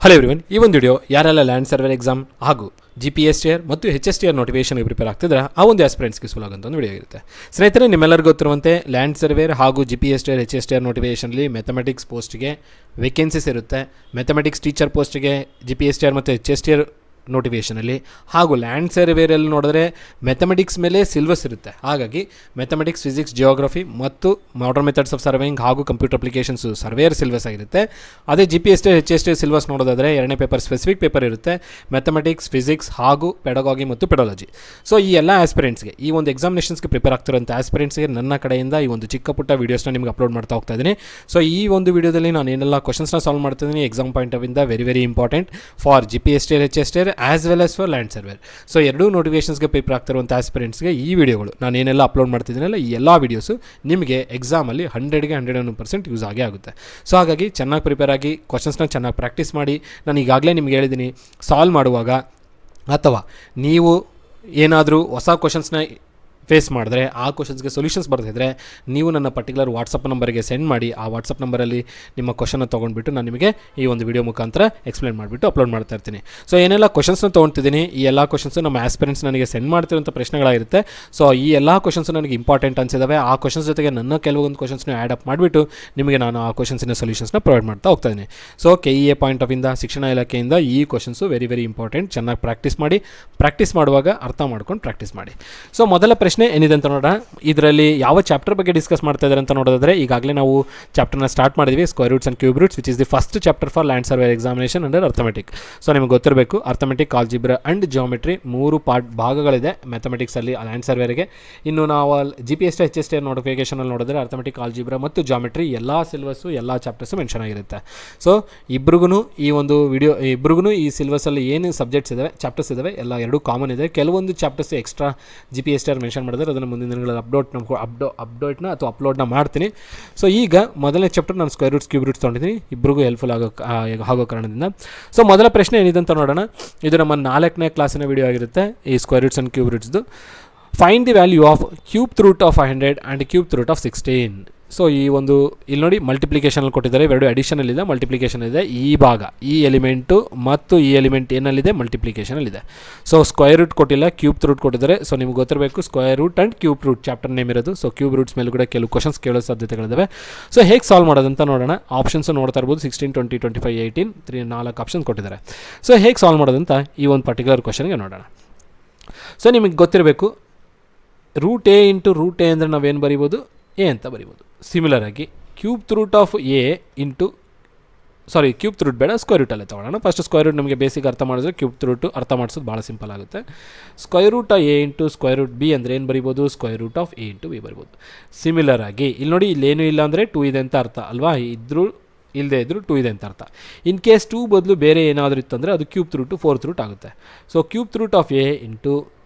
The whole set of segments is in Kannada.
ಹಲೋ ಎವ್ರಿವನ್, ಈ ಒಂದು ವಿಡಿಯೋ ಯಾರೆಲ್ಲ ಲ್ಯಾಂಡ್ ಸರ್ವೇರ್ ಎಕ್ಸಾಮ್ ಹಾಗೂ GPSTR ಮತ್ತು HSTR ನೋಟಿಫಿಕೇಷನ್ಗೆ ಪ್ರಿಪೇರ್ ಆಗ್ತಿದ್ರೆ ಆ ಒಂದು ಆಸ್ಪಿರೆಂಟ್ಸ್ಗೆ ಸುಲಭ ಅಂತ ಒಂದು ವಿಡಿಯೋ ಇರುತ್ತೆ. ಸ್ನೇಹಿತರೆ, ನಿಮ್ಮೆಲ್ಲರಿಗೂ ಗೊತ್ತಿರುವಂತೆ ಲ್ಯಾಂಡ್ ಸರ್ವೇರ್ ಹಾಗೂ GPSTR HSTR ನೋಟಿಫಿಕೇಷನಲ್ಲಿ ಮ್ಯಾಥಮೆಟಿಕ್ಸ್ ಪೋಸ್ಟ್ಗೆ ವೇಕೆನ್ಸೀಸ್ ಇರುತ್ತೆ. ಮ್ಯಾಥಮೆಟಿಕ್ಸ್ ಟೀಚರ್ ಪೋಸ್ಟ್ಗೆ GPSTR ಮತ್ತು HSTR ನೋಟಿಫಿಕೇಷನಲ್ಲಿ ಹಾಗೂ ಲ್ಯಾಂಡ್ ಸರ್ವೇರಲ್ಲಿ ನೋಡಿದ್ರೆ ಮ್ಯಾಥಮೆಟಿಕ್ಸ್ ಮೇಲೆ ಸಿಲೆಬಸ್ ಇರುತ್ತೆ. ಹಾಗಾಗಿ ಮ್ಯಾಥಮೆಟಿಕ್ಸ್, ಫಿಸಿಕ್ಸ್, ಜಿಯೋಗ್ರಫಿ ಮತ್ತು ಮಾಡರ್ನ್ ಮೆಥಡ್ಸ್ ಆಫ್ ಸರ್ವೇಯಿಂಗ್ ಹಾಗೂ ಕಂಪ್ಯೂಟರ್ ಅಪ್ಲಿಕೇಶನ್ಸು ಸರ್ವೇಯರ್ ಸಿಲೆಬಸ್ ಆಗಿರುತ್ತೆ. ಅದೇ GPSTR HSTR ಸಿಲೆಬಸ್ ನೋಡೋದಾದರೆ ಎರಡನೇ ಪೇಪರ್ ಸ್ಪೆಸಿಫಿಕ್ ಪೇಪರ್ ಇರುತ್ತೆ, ಮ್ಯಾಥಮೆಟಿಕ್ಸ್, ಫಿಸಿಕ್ಸ್ ಹಾಗೂ ಪೆಡಗಾಗಿ ಮತ್ತು ಪೆಡಾಲಜಿ. ಸೊ ಈ ಎಲ್ಲ ಆಸ್ಪಿರೆಂಟ್ಸ್ಗೆ, ಈ ಒಂದು ಎಕ್ಸಾಮಿನೇಷನ್ಸ್ಗೆ ಪ್ರಿಪೇರ್ ಆಗ್ತಿರೋಂಥ ಆಸ್ಪಿರೆಂಟ್ಸ್ಗೆ ನನ್ನ ಕಡೆಯಿಂದ ಈ ಒಂದು ಚಿಕ್ಕ ಪುಟ್ಟ ವೀಡಿಯೋಸ್ನ ನಿಮ್ಗೆ ಅಪ್ಲೋಡ್ ಮಾಡ್ತಾ ಹೋಗ್ತಾ ಇದ್ದೀನಿ. ಸೊ ಈ ಒಂದು ವಿಡಿಯೋದಲ್ಲಿ ನಾನು ಏನೆಲ್ಲ ಕ್ವಶನ್ಸ್ನ ಸಾಲ್ವ್ ಮಾಡ್ತಿದ್ದೀನಿ ಎಕ್ಸಾಮ್ ಪಾಯಿಂಟ್ ಆಫ್ ಇಂದ very important for GPSTR HSTR as well as for land surveyor. So ಎರಡೂ ನೋಟಿಫಿಕೇಷನ್ಸ್ಗೆ ಪ್ರಿಪೇರ್ ಆಗ್ತಿರುವಂಥ ಆಸ್ಪಿರೆಂಟ್ಸ್ಗೆ ಈ ವಿಡಿಯೋಗಳು ನಾನು ಏನೆಲ್ಲ ಅಪ್ಲೋಡ್ ಮಾಡ್ತಿದ್ದೀನಲ್ಲ ಈ ಎಲ್ಲ ವೀಡಿಯೋಸು ನಿಮಗೆ ಎಕ್ಸಾಮಲ್ಲಿ 100ಗೆ 101% ಯೂಸ್ ಆಗೇ ಆಗುತ್ತೆ. ಸೊ ಹಾಗಾಗಿ ಚೆನ್ನಾಗಿ ಪ್ರಿಪೇರ್ ಆಗಿ ಕ್ವಶನ್ಸ್ನ ಚೆನ್ನಾಗಿ ಪ್ರಾಕ್ಟೀಸ್ ಮಾಡಿ. ನಾನು ಈಗಾಗಲೇ ನಿಮ್ಗೆ ಹೇಳಿದ್ದೀನಿ, ಸಾಲ್ವ್ ಮಾಡುವಾಗ ಅಥವಾ ನೀವು ಏನಾದರೂ ಹೊಸ ಕ್ವಶನ್ಸ್ನ ಫೇಸ್ ಮಾಡಿದ್ರೆ ಆ ಕ್ವಶನ್ಸ್ಗೆ ಸೊಲ್ಯೂಷನ್ಸ್ ಬರ್ತಿದ್ರೆ ನೀವು ನನ್ನ ಪರ್ಟಿಕ್ಯುಲರ್ ವಾಟ್ಸಪ್ ನಂಬರ್ಗೆ ಸೆಂಡ್ ಮಾಡಿ. ಆ ವಾಟ್ಸಪ್ ನಂಬರಲ್ಲಿ ನಿಮ್ಮ ಕ್ವಶನ್ನ ತೊಗೊಂಡ್ಬಿಟ್ಟು ನಾನು ನಿಮಗೆ ಈ ಒಂದು ವಿಡಿಯೋ ಮುಖಾಂತರ ಎಕ್ಸ್ಪ್ಲೇನ್ ಮಾಡಿಬಿಟ್ಟು ಅಪ್ಲೋಡ್ ಮಾಡ್ತಾ ಇರ್ತೀನಿ. ಸೊ ಏನೆಲ್ಲ ಕ್ವಶನ್ಸ್ನ ತೊಗೊಳ್ತಿದ್ದೀನಿ, ಈ ಎಲ್ಲ ಕ್ವಶನ್ಸು ನಮ್ಮ ಆಸ್ಪಿರೆಂಟ್ಸ್ ನನಗೆ ಸೆಂಡ್ ಮಾಡ್ತಿರೋಂಥ ಪ್ರಶ್ನೆಗಳಾಗಿರುತ್ತೆ. ಸೊ ಈ ಎಲ್ಲ ಕ್ವಶನ್ಸು ನನಗೆ ಇಂಪಾರ್ಟೆಂಟ್ ಅನಿಸಿದಾವೆ. ಆ ಕ್ವಶನ್ಸ್ ಜೊತೆಗೆ ನನ್ನ ಕೆಲವೊಂದು ಕ್ವಶನ್ಸ್ನ ಆ್ಯಡ್ ಅಪ್ ಮಾಡಿಬಿಟ್ಟು ನಿಮಗೆ ನಾನು ಆ ಕ್ವಶನ್ಸಿನ ಸೊಲ್ಯೂಷನ್ಸ್ನ ಪ್ರೊವೈಡ್ ಮಾಡ್ತಾ ಹೋಗ್ತಾ ಇದ್ದೀನಿ. ಸೊ KEA ಪಾಯಿಂಟ್ ಆಫ್ ಇಂದ, ಶಿಕ್ಷಣ ಇಲಾಖೆಯಿಂದ ಈ ಕ್ವಶನ್ಸು ವೆರಿ ಇಂಪಾರ್ಟೆಂಟ್. ಚೆನ್ನಾಗಿ ಪ್ರಾಕ್ಟೀಸ್ ಮಾಡಿ. ಪ್ರಾಕ್ಟೀಸ್ ಮಾಡುವಾಗ ಅರ್ಥ ಮಾಡ್ಕೊಂಡು ಪ್ರಾಕ್ಟೀಸ್ ಮಾಡಿ. ಸೊ ಮೊದಲ ಪ್ರಶ್ನೆ ಏನಿದೆ ಅಂತ ನೋಡೋಣ. ಇದರಲ್ಲಿ ಯಾವ ಚಾಪ್ಟರ್ ಬಗ್ಗೆ ಡಿಸ್ಕಸ್ ಮಾಡ್ತಾ ಇದ್ದಾರೆ ಅಂತ ನೋಡೋದಾದ್ರೆ, ಈಗಾಗಲೇ ನಾವು ಚಾಪ್ಟರ್ನ ಸ್ಟಾರ್ಟ್ ಮಾಡಿದ್ವಿ, square roots and cube roots, which is the first chapter for land surveyor examination under arithmetic. So ನಿಮಗೆ ಗೊತ್ತಿರಬೇಕು, ಅರ್ಥಮೆಟಿಕ್, ಆಲ್ಜಿಬ್ರಾ ಆ್ಯಂಡ್ ಜಿಯೋಮೆಟ್ರಿ 3 ಭಾಗಗಳಿದೆ ಮ್ಯಾಥಮೆಟಿಕ್ಸಲ್ಲಿ ಲ್ಯಾಂಡ್ ಸರ್ವೇರಿಗೆ. ಇನ್ನು ನಾವು GPSTR HSTR ನೋಟಿಫಿಕೇಷನಲ್ಲಿ ನೋಡಿದ್ರೆ ಅರ್ಥಮೆಟಿಕ್, ಆಲ್ಜಿಬ್ರಾ ಮತ್ತು ಜಾಮೆಟ್ರಿ ಎಲ್ಲ ಸಿಲೆಬಸ್ಸು ಎಲ್ಲ ಚಾಪ್ಟರ್ಸು ಮೆನ್ಷನ್ ಆಗಿರುತ್ತೆ. ಸೊ ಇಬ್ರಿಗೂ ಈ ಒಂದು ವಿಡಿಯೋ, ಇಬ್ರಿಗೂ ಈ ಸಿಲೆಬಸ್ಸಲ್ಲಿ ಏನು ಸಬ್ಜೆಕ್ಟ್ಸ್ ಇದ್ದಾವೆ, ಚಾಪ್ಟರ್ಸ್ ಇದ್ದಾವೆ, ಎಲ್ಲ ಎರಡೂ ಕಾಮನ್ ಇದೆ. ಕೆಲವೊಂದು ಚಾಪ್ಟರ್ಸ್ ಎಕ್ಸ್ಟ್ರಾ GPSTR ಮೆನ್ಷನ್ ಮಾಡಿದ್ರೆ ಅದನ್ನು ಮುಂದಿನ ದಿನಗಳಲ್ಲಿ ಅಪ್ಡೇಟ್ನ ಅಥವಾ ಅಪ್ಲೋಡ್ನ ಮಾಡ್ತೀನಿ. ಸೊ ಈಗ ಮೊದಲನೇ ಚಾಪ್ಟರ್ ನಾನು ಸ್ಕ್ವೇರ್ ರೂಟ್ಸ್, ಕ್ಯೂಬ್ ರೂಟ್ಸ್ ತೊಗೊಂಡಿದ್ದೀನಿ, ಇಬ್ಬರಿಗೂ ಹೆಲ್ಪ್ಫುಲ್ ಆಗೋ ಕಾರಣದಿಂದ. ಸೊ ಮೊದಲ ಪ್ರಶ್ನೆ ಏನಿದೆ ಅಂತ ನೋಡೋಣ. ಇದು ನಮ್ಮ 4ನೇ ಕ್ಲಾಸಿನ ವಿಡಿಯೋ ಆಗಿರುತ್ತೆ, ಈ ಸ್ಕ್ವೇರ್ ರೂಟ್ಸ್ ಆ್ಯಂಡ್ ಕ್ಯೂಬ್ ರೂಟ್ಸ್ದು. Find the value of cube root of 500 and cube root of 16. So ಈ ಒಂದು ಇಲ್ಲಿ ನೋಡಿ ಮಲ್ಟಿಪ್ಲಿಕೇಷನಲ್ಲಿ ಕೊಟ್ಟಿದ್ದಾರೆ, ಎರಡು ಅಡಿಷನಲ್ಲಿದೆ, ಮಲ್ಟಿಪ್ಲಿಕೇಷನ್ ಇದೆ. ಈ ಭಾಗ, ಈ ಎಲಿಮೆಂಟು ಮತ್ತು ಈ ಎಲಿಮೆಂಟ್ ಏನಲ್ಲಿದೆ, ಮಲ್ಟಿಪ್ಲಿಕೇಷನಲ್ಲಿದೆ. ಸೊ ಸ್ಕ್ವೇರ್ ರೂಟ್ ಕೊಟ್ಟಿಲ್ಲ, ಕ್ಯೂಬ್ ರೂಟ್ ಕೊಟ್ಟಿದ್ದಾರೆ. ಸೊ ನಿಮ್ಗೆ ಗೊತ್ತಿರಬೇಕು square root and cube root chapter name ಇರೋದು. ಸೊ ಕ್ಯೂಬ್ ರೂಟ್ಸ್ ಮೇಲೂ ಕೂಡ ಕೆಲವು ಕ್ವಶನ್ಸ್ ಕೇಳೋ ಸಾಧ್ಯತೆಗಳಿದ್ದಾವೆ. ಸೊ ಹೇಗೆ ಸಾಲ್ವ್ ಮಾಡೋದಂತ ನೋಡೋಣ. ಆಪ್ಷನ್ಸು ನೋಡ್ತಾ ಇರ್ಬೋದು, 16, 20, 25, 18 4 ಆಪ್ಷನ್ಸ್ ಕೊಟ್ಟಿದ್ದಾರೆ. ಸೊ ಹೇಗೆ ಸಾಲ್ವ್ ಮಾಡೋದಂತ ಈ ಒಂದು ಪರ್ಟಿಕ್ಯುಲರ್ ಕ್ವಶನ್ಗೆ ನೋಡೋಣ. ಸೊ ನಿಮಗೆ ಗೊತ್ತಿರಬೇಕು, root A into root A ಅಂದರೆ ನಾವೇನು ಬರಿಬೋದು, ಎ ಅಂತ ಬರಿಬೋದು. ಸಿಮಿಲರ್ ಆಗಿ cube root of A into cube root ಬೇಡ, ಸ್ಕ್ವೇರ್ ರೂಟಲ್ಲೇ ತೊಗೊಳ್ಳೋಣ. ಫಸ್ಟ್ ಸ್ಕ್ವೇರ್ ರೂಟ್ ನಮಗೆ ಬೇಸಿಕ್ ಅರ್ಥ ಮಾಡಿದ್ರೆ ಕ್ಯೂಬ್ ರೂಟು ಅರ್ಥ ಮಾಡಿಸೋದು ಭಾಳ ಸಿಂಪಲ್ ಆಗುತ್ತೆ. Square root of A into square root B ಅಂದರೆ ಏನು ಬರಿಬೋದು, square root of A into B ಬರಿಬೋದು. ಸಿಮಿಲರ್ ಆಗಿ ಇಲ್ಲಿ ನೋಡಿ, ಇಲ್ಲೇನೂ ಇಲ್ಲ ಅಂದರೆ 2 ಇದೆ ಅಂತ ಅರ್ಥ ಅಲ್ವಾ, ಇದ್ದರೂ ಇಲ್ಲದೆ ಇದ್ದರೂ 2 ಇದೆ ಅಂತ ಅರ್ಥ. ಇನ್ ಕೇಸ್ 2 ಬದಲು ಬೇರೆ ಏನಾದರೂ ಇತ್ತಂದರೆ ಅದು ಕ್ಯೂಬ್ ರೂಟು 4th ರೂಟ್ ಆಗುತ್ತೆ. So cube root of A into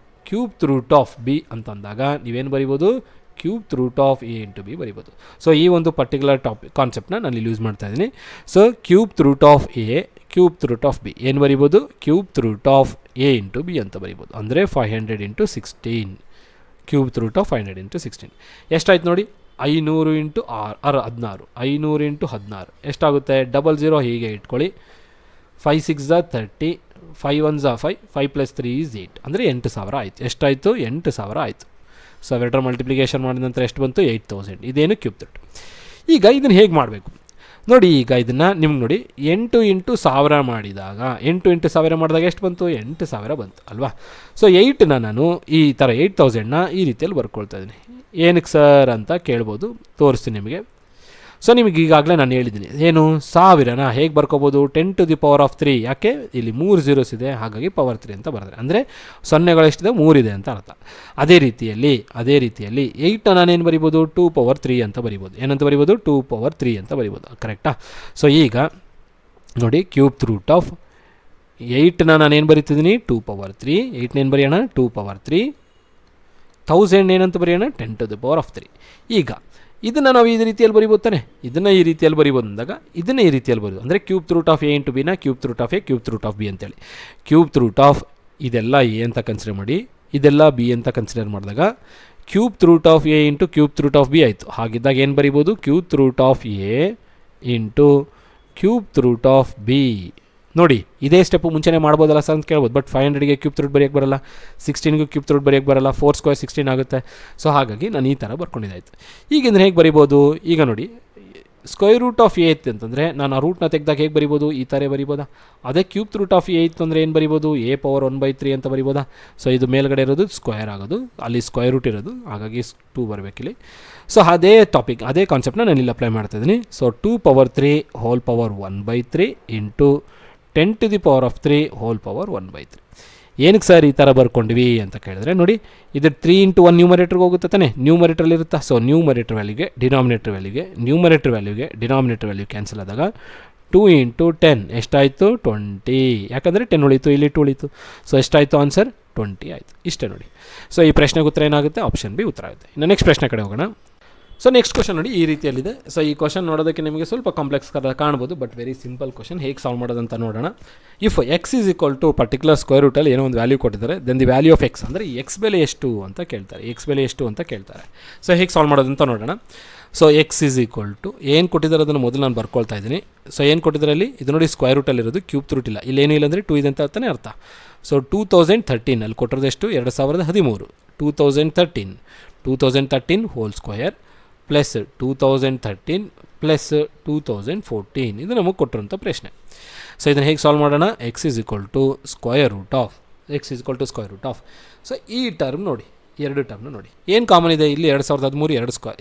cube root of B ಅಂತಂದಾಗ ನೀವೇನು ಬರಿಬೋದು, cube root of A into B ಬರಿಬೋದು. ಸೊ ಈ ಒಂದು ಪರ್ಟಿಕ್ಯುಲರ್ ಕಾನ್ಸೆಪ್ಟ್ನ ನಾನು ಇಲ್ಲಿ ಯೂಸ್ ಮಾಡ್ತಾ ಇದ್ದೀನಿ. So cube root of A, cube root of B ಏನು ಬರಿಬೋದು, cube root of A into B ಅಂತ ಬರಿಬೋದು. ಅಂದರೆ 500 into 16, cube root of 500 into 16 ಎಷ್ಟಾಯ್ತು ನೋಡಿ, 500 ಇಂಟು 16, 500 ಇಂಟು 16 ಎಷ್ಟಾಗುತ್ತೆ, 00 ಹೀಗೆ ಇಟ್ಕೊಳ್ಳಿ. 5 6 30, 5 1 5, 5 + 3 is 8 ಅಂದರೆ 8000 ಆಯಿತು. ಎಷ್ಟಾಯಿತು, 8000 ಆಯಿತು. ಸೊ ಅವೆರಡರ ಮಲ್ಟಿಪ್ಲಿಕೇಷನ್ ಮಾಡಿದ ನಂತರ ಎಷ್ಟು ಬಂತು, 8000. ಇದೇನು ಕ್ಯೂಬ್ ರೂಟ್. ಈಗ ಇದನ್ನು ಹೇಗೆ ಮಾಡಬೇಕು ನೋಡಿ. ಈಗ ಇದನ್ನು ನಿಮ್ಗೆ ನೋಡಿ, 8 ಇಂಟು 1000 ಮಾಡಿದಾಗ, 8 ಇಂಟು 1000 ಮಾಡಿದಾಗ ಎಷ್ಟು ಬಂತು, 8000 ಬಂತು ಅಲ್ವಾ. ಸೊ 8ನ ನಾನು ಈ ಥರ 8000ನ ಈ ರೀತಿಯಲ್ಲಿ ಬರ್ಕೊಳ್ತಾ ಇದ್ದೀನಿ. ಏನಕ್ಕೆ ಸರ್ ಅಂತ ಕೇಳ್ಬೋದು, ತೋರಿಸ್ತೀನಿ ನಿಮಗೆ. ಸೊ ನಿಮಗೆ ಈಗಾಗಲೇ ನಾನು ಹೇಳಿದ್ದೀನಿ, ಏನು 1000ನ ಹೇಗೆ ಬರ್ಕೋಬೋದು, 10⁻³ ಯಾಕೆ ಇಲ್ಲಿ 3 zeros ಇದೆ, ಹಾಗಾಗಿ ಪವರ್ 3 ಅಂತ ಬರೆದ್ರೆ, ಅಂದರೆ ಸೊನ್ನೆಗಳೆಷ್ಟಿದೆ, 3 ಇದೆ ಅಂತ ಅರ್ಥ. ಅದೇ ರೀತಿಯಲ್ಲಿ 8ನ ನಾನೇನು ಬರಿಬೋದು, 2⁻³ ಅಂತ ಬರಿಬೋದು. ಏನಂತ ಬರಿಬೋದು, 2⁻³ ಅಂತ ಬರಿಬೋದು. ಕರೆಕ್ಟಾ. ಸೊ ಈಗ ನೋಡಿ, ಕ್ಯೂಬ್ ರೂಟ್ ಆಫ್ 8ನ ನಾನೇನು ಬರಿತಿದ್ದೀನಿ, 2⁻³. 8ನೇನು ಬರೆಯೋಣ, 2⁻³ 1000 ಏನಂತ ಬರೆಯೋಣ, 10⁻³ ಈಗ ಇದನ್ನು ನಾವು ಈ ರೀತಿಯಲ್ಲಿ ಬರಿಬೋದು ತಾನೆ, ಇದನ್ನು ಈ ರೀತಿಯಲ್ಲಿ ಬರಿಬೋದು ಅಂದಾಗ ಇದನ್ನು ಈ ರೀತಿಯಲ್ಲಿ ಬರೋದು. ಅಂದರೆ cube root of A into ಬಿನ cube root of A, cube root of B ಅಂತೇಳಿ. ಕ್ಯೂಬ್ ರೂಟ್ ಆಫ್ ಇದೆಲ್ಲ ಎ ಅಂತ ಕನ್ಸಿಡರ್ ಮಾಡಿ, ಇದೆಲ್ಲ ಬಿ ಅಂತ ಕನ್ಸಿಡರ್ ಮಾಡಿದಾಗ cube root of A into cube root of B ಆಯಿತು. ಹಾಗಿದ್ದಾಗ ಏನು ಬರಿಬೋದು, cube root of A into cube root of B ನೋಡಿ ಇದೇ ಸ್ಟೆಪ್ಪು ಮುಂಚೆನೇ ಮಾಡ್ಬೋದಲ್ಲ ಸರ್ ಅಂತ ಕೇಳ್ಬೋದು. ಬಟ್ 500ಗೆ ಕ್ಯೂಬ್ ರೂಟ್ ಬರೆಯೋಕ್ಕೆ ಬರಲ್ಲ, 16ಗೂ ಕ್ಯೂಬ್ ರೂಟ್ ಬರೆಯೋಕ್ಕೆ ಬರಲ್ಲ, 4 ಸ್ಕ್ವೇರ್ 16 ಆಗುತ್ತೆ. ಸೊ ಹಾಗಾಗಿ ನಾನು ಈ ಥರ ಬರ್ಕೊಂಡಿದ್ದಾಯ್ತು. ಈಗಿಂದ್ರೆ ಹೇಗೆ ಬರಿಬೋದು? ಈಗ ನೋಡಿ ಸ್ಕ್ವೇರ್ ರೂಟ್ ಆಫ್ ಎ ಇತ್ತು ಅಂತಂದರೆ ನಾನು ಆ ರೂಟ್ನ ತೆಗೆದಾಗ ಹೇಗೆ ಬರಿಬೋದು? ಈ ಥರ ಬರಿಬೋದಾ? ಅದೇ ಕ್ಯೂಬ್ ರೂಟ್ ಆಫ್ ಎ ಇತ್ತು ಅಂದರೆ ಏನು ಬರಿಬೋದು? a ಪವರ್ 1/3 ಅಂತ ಬರಿಬೋದಾ? ಸೊ ಇದು ಮೇಲ್ಗಡೆ ಇರೋದು ಸ್ಕ್ವೇರ್ ಆಗೋದು, ಅಲ್ಲಿ ಸ್ಕ್ವೇರ್ ರೂಟ್ ಇರೋದು, ಹಾಗಾಗಿ 2 ಬರಬೇಕಿಲ್ಲಿ. ಸೊ ಅದೇ ಟಾಪಿಕ್, ಅದೇ ಕಾನ್ಸೆಪ್ಟನ್ನ ನಾನು ಇಲ್ಲಿ ಅಪ್ಲೈ ಮಾಡ್ತಾಯಿದ್ದೀನಿ. So 2 power 3 whole power 1/3 into 10 to the power of 3 whole power 1/3. ಏನಕ್ಕೆ ಸರ್ ಈ ಥರ ಬರ್ಕೊಂಡ್ವಿ ಅಂತ ಕೇಳಿದ್ರೆ ನೋಡಿ, ಇದು 3 ಇಂಟು 1 ನ್ಯೂಮರೇಟ್ರಿಗೆ ಹೋಗುತ್ತೆ ತಾನೆ, ನ್ಯೂಮರೇಟ್ರಲ್ಲಿ ಇರುತ್ತಾ. ಸೊ ನ್ಯೂಮರೇಟರ್ ವ್ಯಾಲ್ಯೂಗೆ ಡಿನಾಮಿನೇಟರ್ ವ್ಯಾಲ್ಯೂಗೆ ನ್ಯೂಮರೇಟರ್ ವ್ಯಾಲ್ಯೂಗೆ ಡಿನಾಮಿನೇಟರ್ ವ್ಯಾಲ್ಯೂ ಕ್ಯಾನ್ಸಲ್ ಆದಾಗ 2 ಇಂಟು 10 ಎಷ್ಟಾಯಿತು? 20. ಯಾಕಂದರೆ 10 ಉಳಿತು, ಇಲ್ಲಿ 2 ಉಳಿತು. ಸೊ ಎಷ್ಟಾಯಿತು ಆನ್ಸರ್? 20 ಆಯಿತು. ಇಷ್ಟೇ ನೋಡಿ. ಸೊ ಈ ಪ್ರಶ್ನೆಗೆ ಉತ್ತರ ಏನಾಗುತ್ತೆ? ಆಪ್ಷನ್ ಬಿ ಉತ್ತರ ಆಗುತ್ತೆ. ಇನ್ನು ನೆಕ್ಸ್ಟ್ ಪ್ರಶ್ನೆ ಕಡೆ ಹೋಗೋಣ. ಸೊ ನೆಕ್ಸ್ಟ್ ಕ್ವಶನ್ ನೋಡಿ ಈ ರೀತಿಯಲ್ಲಿದೆ. ಸೊ ಈ ಕ್ವಶನ್ ನೋಡೋದಕ್ಕೆ ನಿಮಗೆ ಸ್ವಲ್ಪ ಕಾಂಪ್ಲೆಕ್ಸ್ ಕಾಣ್ಬೋದು, ಬಟ್ ವೆರಿ ಸಿಂಪಲ್ ಕ್ವಶನ್. ಹೇಗೆ ಸಾಲ್ವ್ ಮಾಡೋದಂತ ನೋಡೋಣ. If X is equal to particular square ರೂಟಲ್ಲಿ ಏನೋ ಒಂದು ವ್ಯಾಲ್ಯೂ ಕೊಟ್ಟಿದ್ದಾರೆ, then the value of X ಅಂದರೆ ಎಕ್ಸ್ ಬೆಲೆ ಎಷ್ಟು ಅಂತ ಕೇಳ್ತಾರೆ. ಎಕ್ಸ್ ಬೆಲೆ ಎಷ್ಟು ಅಂತ ಕೇಳ್ತಾರೆ. ಸೊ ಹೇಗೆ ಸಾಲ್ವ್ ಮಾಡೋದಂತ ನೋಡೋಣ. So X is equal to ಏನು ಕೊಟ್ಟಿದ್ದಾರೆ ಅದನ್ನು ಮೊದಲು ನಾನು ಬರ್ಕೊಳ್ತಾ ಇದ್ದೀನಿ. ಸೊ ಏನು ಕೊಟ್ಟಿದ್ದರಲ್ಲಿ ಇದು ನೋಡಿ ಸ್ಕ್ವೇರ್ ರೂಟಲ್ಲಿರೋದು, ಕ್ಯೂಬ್ ರೂಟ್ ಇಲ್ಲ, ಇಲ್ಲೇನೂ ಇಲ್ಲ ಅಂದರೆ 2 ಇದೆ ಅಂತ ತಾನೇ ಅರ್ಥ. ಸೊ 2013 ಅಲ್ಲಿ ಕೊಟ್ಟಿರೋದು ಎಷ್ಟು? 2013. 2013 ಹೋಲ್ ಸ್ಕ್ವೇರ್ ಪ್ಲಸ್ 2013 ಪ್ಲಸ್ 2014 ಇದು ನಮಗೆ ಕೊಟ್ಟಿರೋಂಥ ಪ್ರಶ್ನೆ. ಸೊ ಇದನ್ನು ಹೇಗೆ ಸಾಲ್ವ್ ಮಾಡೋಣ? X is equal to square root of so ಈ ಟರ್ಮ್ ನೋಡಿ, ಎರಡು ಟರ್ಮ್ನ ನೋಡಿ ಏನು ಕಾಮನ್ ಇದೆ ಇಲ್ಲಿ? 2013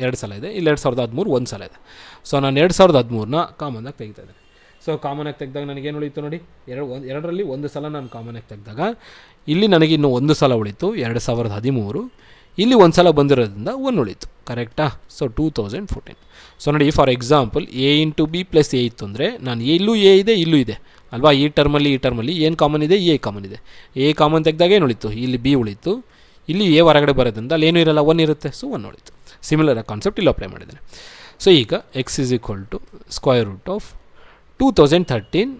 ಎರಡು ಸಲ ಇದೆ, ಇಲ್ಲಿ 2013 ಒಂದು ಸಲ ಇದೆ. ಸೊ ನಾನು 2013ನ ಕಾಮನ್ನಾಗಿ ತೆಗಿತಾ ಇದ್ದೇನೆ. ಸೊ ಕಾಮನಾಗಿ ತೆಗೆದಾಗ ನನಗೇನು ಉಳಿತು ನೋಡಿ, ಎರಡರಲ್ಲಿ ಒಂದು ಸಲ ನಾನು ಕಾಮನಾಗಿ ತೆಗೆದಾಗ ಇಲ್ಲಿ ನನಗೆ ಇನ್ನೂ ಒಂದು ಸಲ ಉಳಿತು 2013, ಇಲ್ಲಿ ಒಂದು ಸಲ ಬಂದಿರೋದ್ರಿಂದ 1 ಉಳಿತು. ಕರೆಕ್ಟಾ? ಸೊ 2014. ಸೊ ನೋಡಿ for example a into B plus A ಇತ್ತು ಅಂದರೆ ನಾನು ಇಲ್ಲೂ ಎ ಇದೆ, ಇಲ್ಲೂ ಇದೆ ಅಲ್ವಾ. ಈ ಟರ್ಮಲ್ಲಿ ಏನು ಕಾಮನ್ ಇದೆ? ಎ ಕಾಮನ್ ಇದೆ. ಎ ಕಾಮನ್ ತೆಗೆದಾಗ ಏನು ಉಳಿತು? ಇಲ್ಲಿ ಬಿ ಉಳಿತು, ಇಲ್ಲಿ ಎ ಹೊರಗಡೆ ಬರೋದ್ರಿಂದ ಅಲ್ಲಿ ಏನೂ ಇರಲ್ಲ, 1 ಇರುತ್ತೆ. ಸೊ 1 ಉಳಿತು. ಸಿಮಿಲರ್ ಕಾನ್ಸೆಪ್ಟ್ ಇಲ್ಲಿ ಅಪ್ಲೈ ಮಾಡಿದ್ದೇನೆ. ಸೊ ಈಗ X is equal to square root of 2013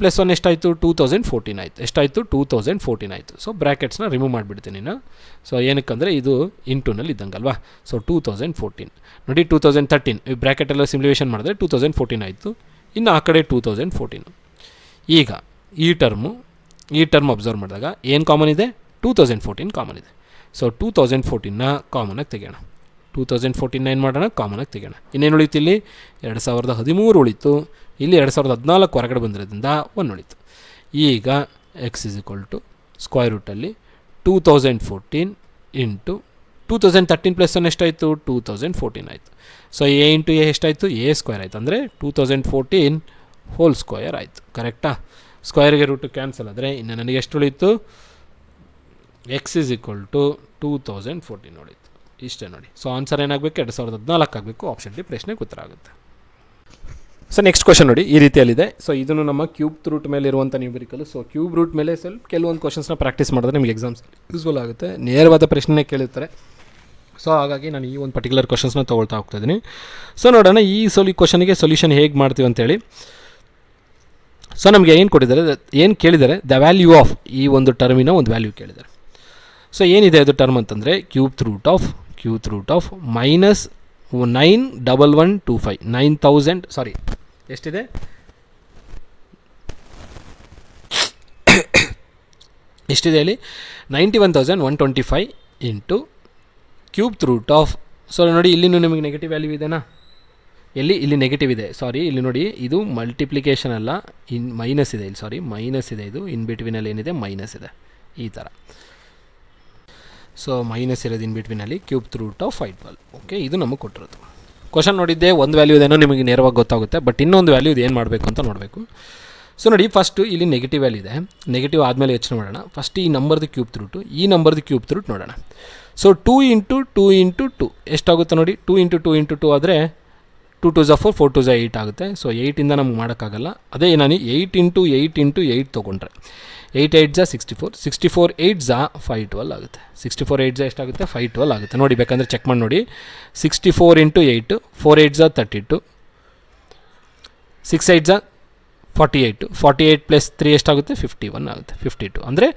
plus 1 ಎಷ್ಟಾಯಿತು? 2014 ಆಯಿತು. ಎಷ್ಟಾಯಿತು? 2014 ಆಯಿತು. ಸೊ ಬ್ರ್ಯಾಕೆಟ್ಸ್ನ ರಿಮೂವ್ ಮಾಡಿಬಿಡ್ತೀನಿ ನಾನು. ಸೊ ಏನಕ್ಕಂದರೆ ಇದು ಇಂಟೂನಲ್ಲಿ ಇದ್ದಂಗಲ್ವಾ. ಸೊ 2014 ನೋಡಿ 2013 ಈ ಬ್ರ್ಯಾಕೆಟೆಲ್ಲ ಸಿಮ್ಯುಲೇಷನ್ ಮಾಡಿದ್ರೆ 2014 ಆಯಿತು. ಇನ್ನು ಆ ಕಡೆ 2014. ಈಗ ಈ ಟರ್ಮ್ ಅಬ್ಸರ್ವ್ ಮಾಡಿದಾಗ ಏನು ಕಾಮನ್ ಇದೆ? 2014 ಕಾಮನ್ ಇದೆ. ಸೊ 2014ನ ಕಾಮನಾಗಿ ತೆಗೆಯೋಣ. 2014 ಏನು ಮಾಡೋಣ? ಕಾಮನಾಗಿ ತೆಗೆಯೋಣ. ಇನ್ನೇನು ಉಳಿತು? ಇಲ್ಲಿ 2013 ಉಳಿತು, ಇಲ್ಲಿ 2014 ಹೊರಗಡೆ ಬಂದಿರೋದ್ರಿಂದ 1 ಉಳಿತು. ಈಗ X is equal to square ರೂಟಲ್ಲಿ 2014 ಇಂಟು 2013 ಪ್ಲಸ್ 1 ಎಷ್ಟಾಯಿತು? 2014 ಆಯಿತು. ಸೊ ಎ ಇಂಟು ಎ ಎಷ್ಟಾಯಿತು? ಎ ಸ್ಕ್ವೇರ್ ಆಯಿತು, ಅಂದರೆ 2014 ಹೋಲ್ ಸ್ಕ್ವೇರ್ ಆಯಿತು. ಕರೆಕ್ಟಾ? ಸ್ಕ್ವೇರ್ಗೆ ರೂಟು ಕ್ಯಾನ್ಸಲ್ ಆದರೆ ಇನ್ನು ನನಗೆ ಎಷ್ಟು ಉಳಿತು? ಎಕ್ಸ್ ಇಸ್ ಈಕ್ವಲ್ ಟು 2014 ಉಳಿತು. ಇಷ್ಟೇ ನೋಡಿ. ಸೊ ಆನ್ಸರ್ ಏನಾಗಬೇಕು? 2014 ಆಗಬೇಕು. ಆಪ್ಷನ್ ಡಿ ಪ್ರಶ್ನೆಗೆ ಉತ್ತರ ಆಗುತ್ತೆ. ಸೊ ನೆಕ್ಸ್ಟ್ ಕ್ವಶನ್ ನೋಡಿ ಈ ರೀತಿಯಲ್ಲಿದೆ. ಸೊ ಇದನ್ನು ನಮ್ಮ ಕ್ಯೂಬ್ ರೂಟ್ ಮೇಲೆ ಇರುವಂಥ ನ್ಯೂಮರಿಕಲು. ಸೊ ಕ್ಯೂಬ್ ರೂಟ್ ಮೇಲೆ ಸ್ವಲ್ಪ ಕೆಲವೊಂದು ಕ್ವಶನ್ಸ್ನ ಪ್ರಾಕ್ಟೀಸ್ ಮಾಡಿದ್ರೆ ನಿಮಗೆ ಎಕ್ಸಾಮ್ಸ್ ಯೂಸ್ಫುಲ್ ಆಗುತ್ತೆ. ನೇರವಾದ ಪ್ರಶ್ನೆ ಕೇಳುತ್ತಾರೆ. ಸೊ ಹಾಗಾಗಿ ನಾನು ಈ ಒಂದು ಪರ್ಟಿಕ್ಯುಲರ್ ಕ್ವಶನ್ಸ್ನ ತೊಗೊಳ್ತಾ ಹೋಗ್ತಾಯಿದ್ದೀನಿ. ಸೊ ನೋಡೋಣ ಈ ಕ್ವಶನಿಗೆ ಸೊಲ್ಯೂಷನ್ ಹೇಗೆ ಮಾಡ್ತೀವಿ ಅಂತೇಳಿ. ಸೊ ನಮಗೆ ಏನು ಕೇಳಿದ್ದಾರೆ? ದ ವ್ಯಾಲ್ಯೂ ಆಫ್ ಈ ಒಂದು ಟರ್ಮಿನ ಒಂದು ವ್ಯಾಲ್ಯೂ ಕೇಳಿದ್ದಾರೆ. ಸೊ ಏನಿದೆ ಅದು ಟರ್ಮ್ ಅಂತಂದರೆ cube root of minus 91125 9000 sorry ಎಷ್ಟಿದೆ? ಎಷ್ಟಿದೆ ಇಲ್ಲಿ? 91,125 into cube root of. So ನೋಡಿ ಇಲ್ಲಿನೂ ನಿಮಗೆ ನೆಗೆಟಿವ್ ವ್ಯಾಲ್ಯೂ ಇದೆನಾ? ಇಲ್ಲಿ ನೆಗೆಟಿವ್ ಇದೆ, ಸಾರಿ ಇಲ್ಲಿ ನೋಡಿ ಇದು ಮಲ್ಟಿಪ್ಲಿಕೇಶನ್ ಅಲ್ಲ, ಮೈನಸ್ ಇದೆ ಇಲ್ಲಿ, ಸಾರಿ ಮೈನಸ್ ಇದೆ. ಇದು ಇನ್ ಬಿಟ್ವೀನಲ್ಲಿ ಏನಿದೆ? ಮೈನಸ್ ಇದೆ ಈ ಥರ. ಸೊ ಮೈನಸ್ ಇರೋದು ಇನ್ ಬಿಟ್ವೀನಲ್ಲಿ ಕ್ಯೂಬ್ ರೂಟ್ ಆಫ್ 512. ಓಕೆ, ಇದು ನಮಗೆ ಕೊಟ್ಟಿರೋದು. ಕ್ವಶನ್ ನೋಡಿದ್ದೆ ಒಂದು ವ್ಯಾಲ್ಯೂ ಇದೇನೋ ನಿಮಗೆ ನೇರವಾಗಿ ಗೊತ್ತಾಗುತ್ತೆ, ಬಟ್ ಇನ್ನೊಂದು ವ್ಯಾಲ್ಯೂ ಇದು ಏನು ಮಾಡಬೇಕು ಅಂತ ನೋಡಬೇಕು. ಸೊ ನೋಡಿ ಫಸ್ಟು ಇಲ್ಲಿ ನೆಗೆಟಿವ್ ವ್ಯಾಲ್ಯೂ ಇದೆ, ನೆಗೆಟಿವ್ ಆದಮೇಲೆ ಯೋಚನೆ ಮಾಡೋಣ. ಫಸ್ಟ್ ಈ ನಂಬರ್ದು ಕ್ಯೂಬ್ ರೂಟು, ಈ ನಂಬರ್ದು ಕ್ಯೂಬ್ ರೂಟ್ ನೋಡೋಣ. ಸೊ 2 ಇಂಟು 2 ಇಂಟು 2 ಎಷ್ಟಾಗುತ್ತೆ ನೋಡಿ? 2 ಇಂಟು 2 ಇಂಟು 2 ಆದರೆ 2 2 ज़ा 4 4 2 ज़ा 8 ಆಗುತ್ತೆ. ಸೊ 8ಇಂದ ನಮ್ಗೆ ಮಾಡೋಕ್ಕಾಗಲ್ಲ. ಅದೇ ನಾನು 8 ಇಂಟು 8 ಇಂಟು 8 ತೊಗೊಂಡ್ರೆ 8 8 ज़ा 64, 64 8 ज़ा 512 ಆಗುತ್ತೆ. 64 8 ज़ा ಎಷ್ಟಾಗುತ್ತೆ? 512 ಆಗುತ್ತೆ. ನೋಡಿ ಬೇಕಂದರೆ ಚೆಕ್ ಮಾಡಿ ನೋಡಿ. 64 ಇಂಟು 8 4 8 ज़ा 32, 6 8 ज़ा 48, 48 ಪ್ಲಸ್ 3 ಎಷ್ಟಾಗುತ್ತೆ? 51 ಆಗುತ್ತೆ. 52 ಅಂದರೆ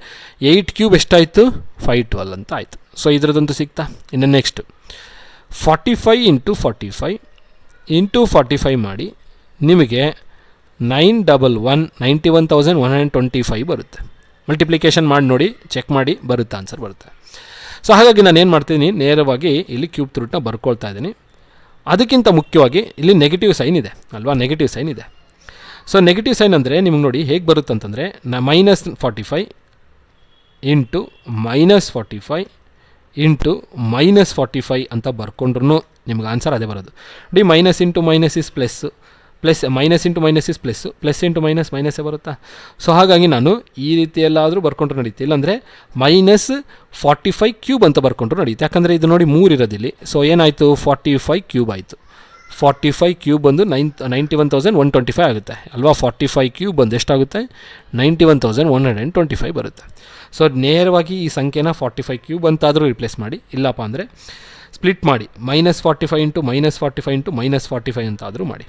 8 ಕ್ಯೂಬ್ ಎಷ್ಟಾಯಿತು? 512 ಅಂತ ಆಯಿತು. ಸೊ ಇದರದಂತೂ ಸಿಗ್ತಾ. ಇನ್ನು ನೆಕ್ಸ್ಟು 45 ಇಂಟು 45 ಇಂಟು 45 ಮಾಡಿ ನಿಮಗೆ 91,125 ಬರುತ್ತೆ. ಮಲ್ಟಿಪ್ಲಿಕೇಶನ್ ಮಾಡಿ ನೋಡಿ, ಚೆಕ್ ಮಾಡಿ, ಬರುತ್ತೆ, ಆನ್ಸರ್ ಬರುತ್ತೆ. ಸೊ ಹಾಗಾಗಿ ನಾನು ಏನು ಮಾಡ್ತೀನಿ, ನೇರವಾಗಿ ಇಲ್ಲಿ ಕ್ಯೂಬ್ ರೂಟ್ನ ಬರ್ಕೊಳ್ತಾ ಇದ್ದೀನಿ. ಅದಕ್ಕಿಂತ ಮುಖ್ಯವಾಗಿ ಇಲ್ಲಿ ನೆಗೆಟಿವ್ ಸೈನ್ ಇದೆ ಅಲ್ವಾ, ನೆಗೆಟಿವ್ ಸೈನ್ ಇದೆ. ಸೊ ನೆಗೆಟಿವ್ ಸೈನ್ ಅಂದರೆ ನಿಮ್ಗೆ ನೋಡಿ ಹೇಗೆ ಬರುತ್ತೆ ಅಂತಂದರೆ, -45 ಇಂಟು -45 ಇಂಟು -45 ಅಂತ ಬರ್ಕೊಂಡ್ರೂ ನಿಮ್ಗೆ ಆನ್ಸರ್ ಅದೇ ಬರೋದು. The minus into minus is plus, plus minus into minus is plus, plus into minus ಮೈನಸ್ಸೇ ಬರುತ್ತಾ. ಸೊ ಹಾಗಾಗಿ ನಾನು ಈ ರೀತಿ ಎಲ್ಲಾದರೂ ಬರ್ಕೊಂಡ್ರು ನಡೀತೆ, ಇಲ್ಲಾಂದರೆ -45 ಕ್ಯೂಬ್ ಅಂತ ಬರ್ಕೊಂಡ್ರು ನಡೀತೆ. ಯಾಕಂದರೆ ಇದು ನೋಡಿ 3 ಇರೋದಿಲ್ಲಿ. ಸೊ ಏನಾಯಿತು, 45 ಕ್ಯೂಬ್ ಆಯಿತು. 45 ಕ್ಯೂಬ್ ಬಂದು 91,125 ಆಗುತ್ತೆ ಅಲ್ವಾ. 45 ಕ್ಯೂಬ್ ಬಂದು ಎಷ್ಟಾಗುತ್ತೆ, 91,125 ಬರುತ್ತೆ. ಸೊ ನೇರವಾಗಿ ಈ ಸಂಖ್ಯೆನ 45 ಕ್ಯೂಬ್ ಅಂತಾದರೂ ರಿಪ್ಲೇಸ್ ಮಾಡಿ, ಇಲ್ಲಪ್ಪ ಅಂದರೆ ಸ್ಪ್ಲಿಟ್ ಮಾಡಿ -45 ಇಂಟು -45 ಇಂಟು -45 ಅಂತಾದರೂ ಮಾಡಿ.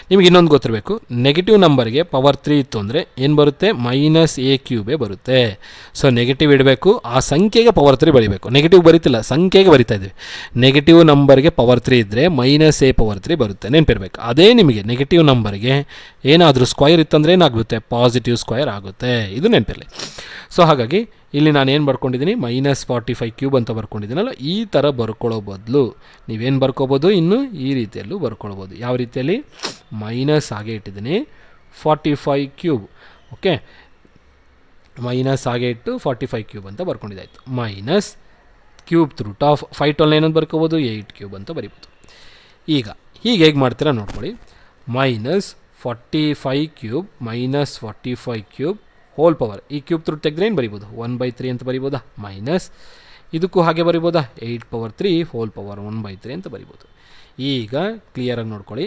ನಿಮಗೆ ಇನ್ನೊಂದು ಗೊತ್ತಿರಬೇಕು, ನೆಗೆಟಿವ್ ನಂಬರ್ಗೆ ಪವರ್ 3 ಇತ್ತು ಅಂದರೆ ಏನು ಬರುತ್ತೆ, -a ಕ್ಯೂಬೇ ಬರುತ್ತೆ. ಸೊ ನೆಗೆಟಿವ್ ಇಡಬೇಕು, ಆ ಸಂಖ್ಯೆಗೆ ಪವರ್ 3 ಬರೀಬೇಕು. ನೆಗೆಟಿವ್ ಬರೀತಿಲ್ಲ, ಸಂಖ್ಯೆಗೆ ಬರಿತಾ ಇದ್ದೀವಿ. ನೆಗೆಟಿವ್ ನಂಬರ್ಗೆ ಪವರ್ 3 ಇದ್ದರೆ -a ಪವರ್ 3 ಬರುತ್ತೆ, ನೆನಪಿರಬೇಕು. ಅದೇ ನಿಮಗೆ ನೆಗೆಟಿವ್ ನಂಬರ್ಗೆ ಏನಾದರೂ ಸ್ಕ್ವೈರ್ ಇತ್ತಂದರೆ ಏನಾಗುತ್ತೆ, ಪಾಸಿಟಿವ್ ಸ್ಕ್ವೈರ್ ಆಗುತ್ತೆ, ಇದು ನೆನಪಿರಲಿ. ಸೊ ಹಾಗಾಗಿ ಇಲ್ಲಿ ನಾನು ಏನು ಬರ್ಕೊಂಡಿದ್ದೀನಿ, -45 ಕ್ಯೂಬ್ ಅಂತ ಬರ್ಕೊಂಡಿದ್ದೀನಲ್ಲ, ಈ ಥರ ಬರ್ಕೊಳ್ಳೋ ಬದಲು ನೀವೇನು ಬರ್ಕೋಬೋದು, ಇನ್ನು ಈ ರೀತಿಯಲ್ಲೂ ಬರ್ಕೊಳ್ಬೋದು. ಯಾವ ರೀತಿಯಲ್ಲಿ, ಮೈನಸ್ ಹಾಗೆ ಇಟ್ಟಿದ್ದೀನಿ 45 ಕ್ಯೂಬ್, ಓಕೆ, ಮೈನಸ್ ಹಾಗೆ ಇಟ್ಟು 45 ಕ್ಯೂಬ್ ಅಂತ ಬರ್ಕೊಂಡಿದ್ದಾಯಿತು. ಮೈನಸ್ ಕ್ಯೂಬ್ ರೂಟ್ ಆಫ್ 5 ಏನಂತ ಬರ್ಕೋಬೋದು, 8 ಕ್ಯೂಬ್ ಅಂತ ಬರಿಬೋದು. ಈಗ ಹೀಗೆ ಹೇಗೆ ಮಾಡ್ತೀರಾ ನೋಡ್ಕೊಳ್ಳಿ, -45 ಕ್ಯೂಬ್ -45 ಕ್ಯೂಬ್ ಹೋಲ್ ಪವರ್, ಈ ಕ್ಯೂಬ್ ರೂಟ್ ತೆಗೆದ್ರೆ ಏನು ಬರಿಬೋದು, 1/3 ಅಂತ ಬರಿಬೋದಾ, ಮೈನಸ್ ಇದಕ್ಕೂ ಹಾಗೆ ಬರಿಬೋದಾ, 8 ಪವರ್ 3 ಹೋಲ್ ಪವರ್ 1/3 ಅಂತ ಬರಿಬೋದು. ಈಗ ಕ್ಲಿಯರಾಗಿ ನೋಡ್ಕೊಳ್ಳಿ,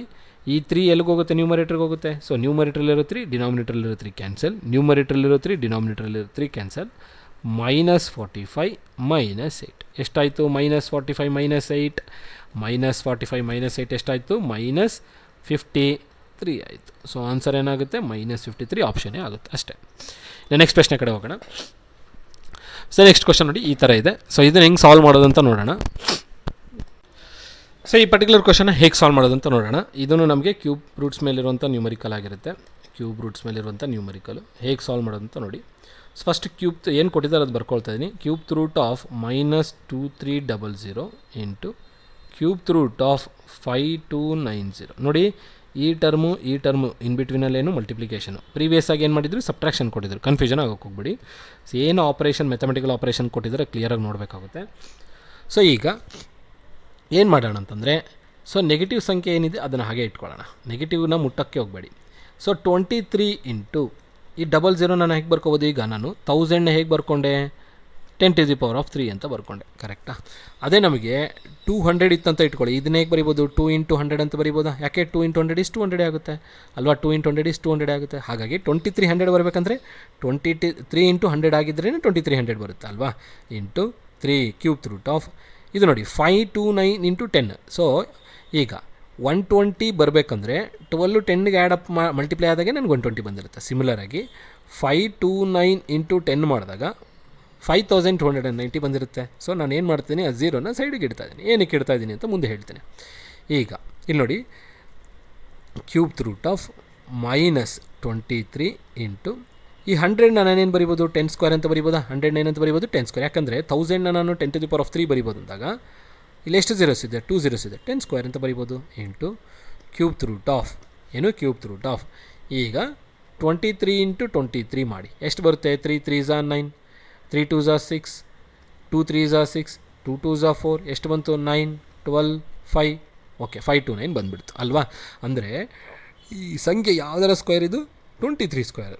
ಈ 3 ಎಲ್ಲಿಗೆ ಹೋಗುತ್ತೆ, ನ್ಯೂಮರೇಟರ್ಗೆ ಹೋಗುತ್ತೆ. ಸೊ ನ್ಯೂಮರೇಟ್ರಲ್ಲಿರೋ 3, ಡಿನಾಮಿನೇಟ್ರಲ್ಲಿರೋ 3 ಕ್ಯಾನ್ಸಲ್, ನ್ಯೂಮರೇಟ್ರಲ್ಲಿರೋ 3, ಡಿನಾಮಿನೇಟ್ರಲ್ಲಿರೋ 3 ಕ್ಯಾನ್ಸಲ್. -45 -8 ಎಷ್ಟಾಯಿತು, -45 -8, -45 -8 ಎಷ್ಟಾಯಿತು, -53 ಆಯಿತು. ಸೊ ಆನ್ಸರ್ ಏನಾಗುತ್ತೆ, -53 ಆಪ್ಷನ್ನೇ ಆಗುತ್ತೆ ಅಷ್ಟೇ. ನೆಕ್ಸ್ಟ್ ಪ್ರಶ್ನೆ ಕಡೆ ಹೋಗೋಣ. ಸೊ ನೆಕ್ಸ್ಟ್ ಕ್ವಶನ್ ನೋಡಿ ಈ ಥರ ಇದೆ. ಸೊ ಇದನ್ನು ಹೆಂಗೆ ಸಾಲ್ವ್ ಮಾಡೋದಂತ ನೋಡೋಣ. ಸೊ ಈ ಪರ್ಟಿಕ್ಯುಲರ್ ಕ್ವಶನ್ನ ಹೇಗೆ ಸಾಲ್ವ್ ಮಾಡೋದಂತ ನೋಡೋಣ. ಇದನ್ನು ನಮಗೆ ಕ್ಯೂಬ್ ರೂಟ್ಸ್ ಮೇಲಿರುವಂಥ ನ್ಯೂಮರಿಕಲ್ ಆಗಿರುತ್ತೆ. ಕ್ಯೂಬ್ ರೂಟ್ಸ್ ಮೇಲಿರುವಂಥ ನ್ಯೂಮರಿಕಲು ಹೇಗೆ ಸಾಲ್ವ್ ಮಾಡೋದಂತ ನೋಡಿ. ಸೊ ಫಸ್ಟ್ ಕ್ಯೂಬ್ ಏನು ಕೊಟ್ಟಿದ್ದಾರೆ ಅದು ಬರ್ಕೊಳ್ತಾ ಇದ್ದೀನಿ. Cube root of -2300 into cube root of 5290. ನೋಡಿ ಈ ಟರ್ಮು ಇನ್ ಬಿಟ್ವೀನಲ್ಲೇನು ಮಲ್ಟಿಪ್ಲಿಕೇಷನು. ಪ್ರೀವಿಯಸ್ ಆಗಿ ಏನು ಮಾಡಿದ್ರು, ಸಬ್ಟ್ರಾಕ್ಷನ್ ಕೊಟ್ಟಿದ್ರು. ಕನ್ಫ್ಯೂಷನ್ ಆಗೋಕ್ಕೆ ಹೋಗ್ಬಿಡಿ. ಸೊ ಏನು ಆಪರೇಷನ್, ಮ್ಯಾಥಮೆಟಿಕಲ್ ಆಪರೇಷನ್ ಕೊಟ್ಟಿದ್ದಾರೆ ಕ್ಲಿಯರಾಗಿ ನೋಡಬೇಕಾಗುತ್ತೆ. ಸೊ ಈಗ ಏನು ಮಾಡೋಣ ಅಂತಂದರೆ, ಸೊ ನೆಗೆಟಿವ್ ಸಂಖ್ಯೆ ಏನಿದೆ ಅದನ್ನು ಹಾಗೆ ಇಟ್ಕೊಳ್ಳೋಣ, ನೆಗೆಟಿವ್ನ ಮುಟ್ಟಕ್ಕೆ ಹೋಗಬೇಡಿ. ಸೊ 23 ಇಂಟು ಈ 00 ನಾನು ಹೇಗೆ ಬರ್ಕೋಬೋದು, ಈಗ ನಾನು 1000ನ ಹೇಗೆ ಬರ್ಕೊಂಡೆ, 10⁻³ ಅಂತ ಬರ್ಕೊಂಡೆ, ಕರೆಕ್ಟಾ. ಅದೇ ನಮಗೆ 200 ಇತ್ತಂತ ಇಟ್ಕೊಳ್ಳಿ, ಇದನ್ನ ಹೇಗೆ ಬರಿಬೋದು, 2 × 100 ಅಂತ ಬರಿಬೋದಾ. ಯಾಕೆ 2 × 100 = 200 ಆಗುತ್ತೆ ಅಲ್ವಾ, 2 × 100 = 200 ಆಗುತ್ತೆ. ಹಾಗಾಗಿ 2300 ಬರಬೇಕಂದ್ರೆ 23 × 100 ಆಗಿದ್ರೇ 2300 ಬರುತ್ತೆ ಅಲ್ವಾ, ಇಂಟು 3 ಕ್ಯೂಬ್ ರೂಟ್ ಆಫ್ ಇದು ನೋಡಿ 529 ಇಂಟು 10. ಸೊ ಈಗ 120 ಬರಬೇಕಂದ್ರೆ 12 10ಗೆ ಆ್ಯಡಪ್ ಮಲ್ಟಿಪ್ಲೈ ಆದಾಗೆ ನನಗೆ 120 ಬಂದಿರುತ್ತೆ. ಸಿಮಿಲರಾಗಿ 529 ಇಂಟು 10 ಮಾಡಿದಾಗ 5290 ಬಂದಿರುತ್ತೆ. ಸೊ ನಾನು ಏನು ಮಾಡ್ತೀನಿ, ಆ 0ನ ಸೈಡಿಗೆ ಇಡ್ತಾ ಇದ್ದೀನಿ. ಏನಕ್ಕೆ ಇಡ್ತಾ ಇದ್ದೀನಿ ಅಂತ ಮುಂದೆ ಹೇಳ್ತೀನಿ. ಈಗ ಇಲ್ಲಿ ನೋಡಿ ಕ್ಯೂಬ್ ರೂಟ್ ಆಫ್ -23 ಇಂಟು ಈ 100ನ ನಾನೇನು ಬರಿಬೋದು, 10² ಅಂತ ಬರಿಬೋದಾ. 100 ಏನಂತ ಬರಿಬೋದು, 10². ಯಾಕಂದರೆ 1000ನ ನಾನು 10⁻³ ಬರಿಬೋದು ಅಂದಾಗ ಇಲ್ಲಿ ಎಷ್ಟು ಝೀರೋಸ್ ಇದೆ, 2 ಝೀರೋಸ್ ಇದೆ, 10² ಅಂತ ಬರಿಬೋದು. ಇಂಟು ಕ್ಯೂಬ್ ರೂಟ್ ಆಫ್ ಏನು, ಕ್ಯೂಬ್ ರೂಟ್ ಆಫ್ ಈಗ 23 ಇಂಟು 23 ಮಾಡಿ ಎಷ್ಟು ಬರುತ್ತೆ, 3 3s are 9, 3 2s are 6, 2 3s are 6, 2 2s are 4, ಎಷ್ಟು ಬಂತು, 9 12 5, ಓಕೆ 529 ಬಂದುಬಿಡ್ತು ಅಲ್ವಾ. ಅಂದರೆ ಈ ಸಂಖ್ಯೆ ಯಾವುದರ ಸ್ಕ್ವೇರ್ ಇದು, 23²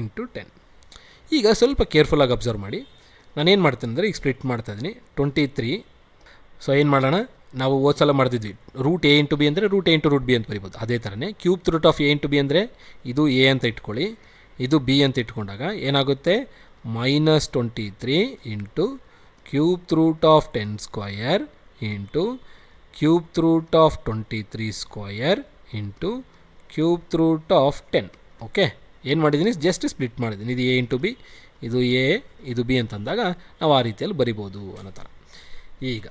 ಇಂಟು 10. ಈಗ ಸ್ವಲ್ಪ ಕೇರ್ಫುಲ್ಲಾಗಿ ಅಬ್ಸರ್ವ್ ಮಾಡಿ. ನಾನೇನು ಮಾಡ್ತೀನಿ ಅಂದರೆ ಈಗ ಸ್ಪ್ಲಿಟ್ ಮಾಡ್ತಾಯಿದ್ದೀನಿ 23. ಸೊ ಏನು ಮಾಡೋಣ, ನಾವು ಓದ್ಸಲ ಮಾಡ್ತಿದ್ವಿ ರೂಟ್ a ಇಂಟು ಬಿ ಅಂದರೆ root a into root B ಅಂತ ಬರಿಬೋದು. ಅದೇ ಥರನೇ cube root of a into B ಅಂದರೆ ಇದು a ಅಂತ ಇಟ್ಕೊಳ್ಳಿ, ಇದು ಬಿ ಅಂತ ಇಟ್ಕೊಂಡಾಗ ಏನಾಗುತ್ತೆ, -23 into cube root of 10² into cube root of 23² into cube root of 10. Okay, ಏನು ಮಾಡಿದ್ದೀನಿ, ಜಸ್ಟ್ ಸ್ಪ್ಲಿಟ್ ಮಾಡಿದ್ದೀನಿ. ಇದು a ಇಂಟು ಬಿ, ಇದು a, ಇದು ಬಿ ಅಂತಂದಾಗ ನಾವು ಆ ರೀತಿಯಲ್ಲಿ ಬರಿಬೋದು ಅನ್ನೋ ಥರ. ಈಗ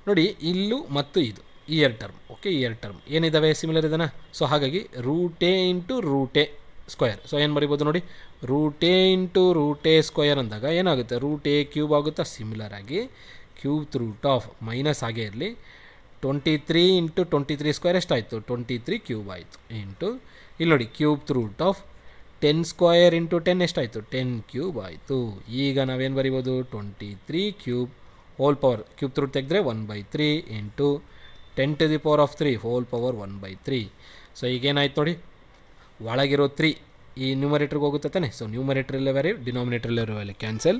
ನೋಡಿ ಇಲ್ಲೂ ಮತ್ತು ಇದು ear term. Okay, ear term ಏನಿದ್ದಾವೆ ಸಿಮಿಲರ್ ಇದನ್ನು. ಸೊ ಹಾಗಾಗಿ root A into root A square. So ಏನು ಬರಿಬೋದು ನೋಡಿ, root A into root A square ಅಂದಾಗ ಏನಾಗುತ್ತೆ, ರೂಟ್ ಎ ಕ್ಯೂಬ್ ಆಗುತ್ತಾ. ಸಿಮಿಲರ್ ಆಗಿ ಕ್ಯೂಬ್ ರೂಟ್ ಆಫ್ ಮೈನಸ್ ಆಗೇ ಇರಲಿ 23 ಇಂಟು 23 ಸ್ಕ್ವೇರ್ ಎಷ್ಟಾಯಿತು, 23 ಕ್ಯೂಬ್ ಆಯಿತು. ಇಂಟು ಇಲ್ಲಿ ನೋಡಿ cube root of 10 square into 10 ಎಷ್ಟಾಯಿತು, 10 ಕ್ಯೂಬ್ ಆಯಿತು. ಈಗ ನಾವೇನು ಬರಿಬೋದು, 23 cube whole power cube root ತೆಗೆದ್ರೆ 1/3 ಇಂಟು 10⁻³ ಹೋಲ್ ಪವರ್ 1/3. ಸೊ ಈಗೇನಾಯ್ತು ನೋಡಿ, ಒಳಗಿರೋ 3 ಈ ನ್ಯೂಮರೇಟ್ರಿಗೆ ಹೋಗುತ್ತೆ ತಾನೆ. ಸೊ ನ್ಯೂಮರೇಟ್ರಲ್ಲಿರೋ ವ್ಯಾಲ್ಯೂ ಡಿನಾಮಿನೇಟ್ರಲ್ಲಿರೋ ವ್ಯಾಲ್ಯೂ ಕ್ಯಾನ್ಸಲ್,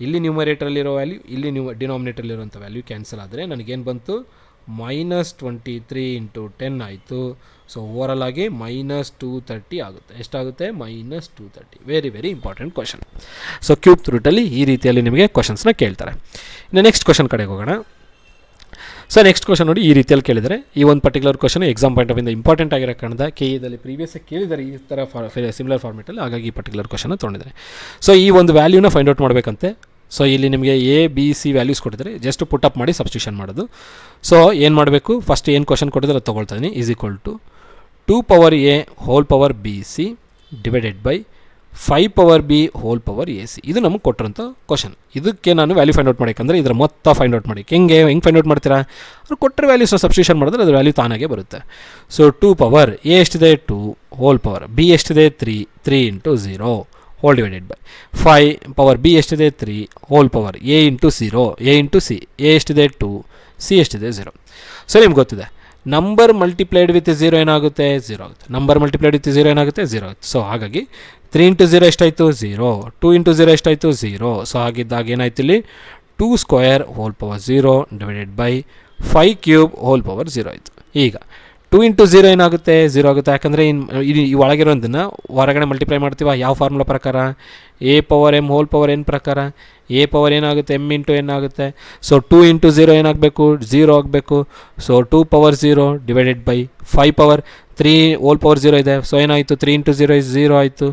ಇಲ್ಲಿ ನ್ಯೂಮರೇಟ್ರಲ್ಲಿರೋ ವ್ಯಾಲ್ಯೂ ಇಲ್ಲಿ ಡಿನಾಮಿನೇಟ್ರಲ್ಲಿರೋಂಥ ವ್ಯಾಲ್ಯೂ ಕ್ಯಾನ್ಸಲ್ ಆದರೆ ನನಗೇನು ಬಂತು, -23 ಇಂಟು 10 ಆಯಿತು. ಸೊ ಓವರಾಲ್ ಆಗಿ -230 ಆಗುತ್ತೆ. ಎಷ್ಟಾಗುತ್ತೆ, -230. Very very important question. So cube ರೂಟಲ್ಲಿ ಈ ರೀತಿಯಲ್ಲಿ ನಿಮಗೆ ಕ್ವಶನ್ಸ್ನ ಕೇಳ್ತಾರೆ. ಇನ್ನು ನೆಕ್ಸ್ಟ್ ಕ್ವಶನ್ ಕಡೆಗೆ ಹೋಗೋಣ. ಸೊ ನೆಕ್ಸ್ಟ್ ಕ್ವಶನ್ ನೋಡಿ, ಈ ರೀತಿಯಲ್ಲಿ ಕೇಳಿದರೆ ಈ ಒಂದು particular question exam point of ಇಂದ ಇಂಪಾರ್ಟೆಂಟ್ ಆಗಿರೋ ಕಾರಣದ KE ಪ್ರೀವಿಯಸ್ ಕೇಳಿದ್ದಾರೆ ಈ ಥರ ಸಿಮಿಲರ್ ಫಾರ್ಮೆಟಲ್ಲಿ, ಹಾಗಾಗಿ ಈ ಪರ್ಟಿಕ್ಯುಲರ್ ಕ್ವಶನ್ ತೊಗೊಂಡಿದ್ದಾರೆ. ಸೊ ಈ ಒಂದು ವ್ಯಾಲ್ಯೂನ ಫೈಂಡ್ ಔಟ್ ಮಾಡಬೇಕಂತೆ. ಸೊ ಇಲ್ಲಿ ನಿಮಗೆ A B C ವ್ಯಾಲ್ಯೂಸ್ ಕೊಟ್ಟಿದ್ದಾರೆ, ಜಸ್ಟ್ ಪುಟ್ ಅಪ್ ಮಾಡಿ ಸಬ್ಸ್ಟಿಟ್ಯೂಷನ್ ಮಾಡೋದು. ಸೊ ಏನು ಮಾಡಬೇಕು, ಫಸ್ಟ್ ಏನು ಕ್ವಶನ್ ಕೊಟ್ಟಿದ್ದಾರೆ ಅದು ತೊಗೊಳ್ತಾ ಇದ್ದೀನಿ. Is equal to 2 power A whole power BC divided by 5 power B whole power AC. ಇದು ನಮಗೆ ಕೊಟ್ಟಿರೋಂಥ ಕ್ವಶನ್. ಇದಕ್ಕೆ ನಾನು ವ್ಯಾಲ್ಯೂ ಫೈಂಡ್ ಔಟ್ ಮಾಡೋಕ್ಕಂದ್ರೆ ಇದರ ಮೊತ್ತ ಫೈಂಡ್ ಔಟ್ ಮಾಡಿ. ಹೆಂಗೆ ಫೈಂಡ್ ಔಟ್ ಮಾಡ್ತೀರಾ, ಅವ್ರು ಕೊಟ್ಟರೆ ವ್ಯಾಲ್ಯೂಸ್ನ ಸಬ್ಸ್ಟಿಟ್ಯೂಷನ್ ಮಾಡಿದ್ರೆ ಅದು ವ್ಯಾಲ್ಯೂ ತಾನಾಗೆ ಬರುತ್ತೆ. ಸೊ 2 ಪವರ್ A ಎಷ್ಟಿದೆ 2 ಹೋಲ್ ಪವರ್ B ಎಷ್ಟಿದೆ 3 into 0 hole divided by 5 power B ಎಷ್ಟಿದೆ 3 whole power A into 0 A into C. A ಎಷ್ಟಿದೆ 2 C ಎಷ್ಟಿದೆ 0. ಸೊ ನಿಮ್ಗೆ ಗೊತ್ತಿದೆ ನಂಬರ್ ಮಲ್ಟಿಪ್ಲೈಡ್ ವಿತ್ 0 ಏನಾಗುತ್ತೆ 0 ಆಗುತ್ತೆ. ನಂಬರ್ ಮಲ್ಟಿಪ್ಲೈಡ್ ವಿತ್ 0 ಏನಾಗುತ್ತೆ 0 ಆಗುತ್ತೆ. ಸೊ ಹಾಗಾಗಿ 3 ಇಂಟು 0 ಎಷ್ಟಾಯಿತು 0, 2 ಇಂಟು 0 ಎಷ್ಟಾಯಿತು 0. ಸೊ ಹಾಗಿದ್ದಾಗ ಏನಾಯ್ತು ಇಲ್ಲಿ 2 square whole power 0 divided by 5 cube whole power 0 ಆಯಿತು. ಈಗ 2 ಇಂಟು 0 ಏನಾಗುತ್ತೆ 0 ಆಗುತ್ತೆ. ಯಾಕಂದರೆ ಈ ಒಳಗಿರೋದನ್ನು ಹೊರಗಡೆ ಮಲ್ಟಿಪ್ಲೈ ಮಾಡ್ತೀವ ಯಾವ ಫಾರ್ಮುಲಾ ಪ್ರಕಾರ, A power M whole power N ಪ್ರಕಾರ. A ಪವರ್ ಏನಾಗುತ್ತೆ M ಇಂಟು N ಆಗುತ್ತೆ. ಸೊ 2 ಇಂಟು 0 ಏನಾಗಬೇಕು 0 ಆಗಬೇಕು. So 2 power 0 divided by 5 power 3 whole power 0 ಇದೆ. ಸೊ ಏನಾಯಿತು 3 ಇಂಟು 0 ಇಸ್ 0 ಆಯಿತು.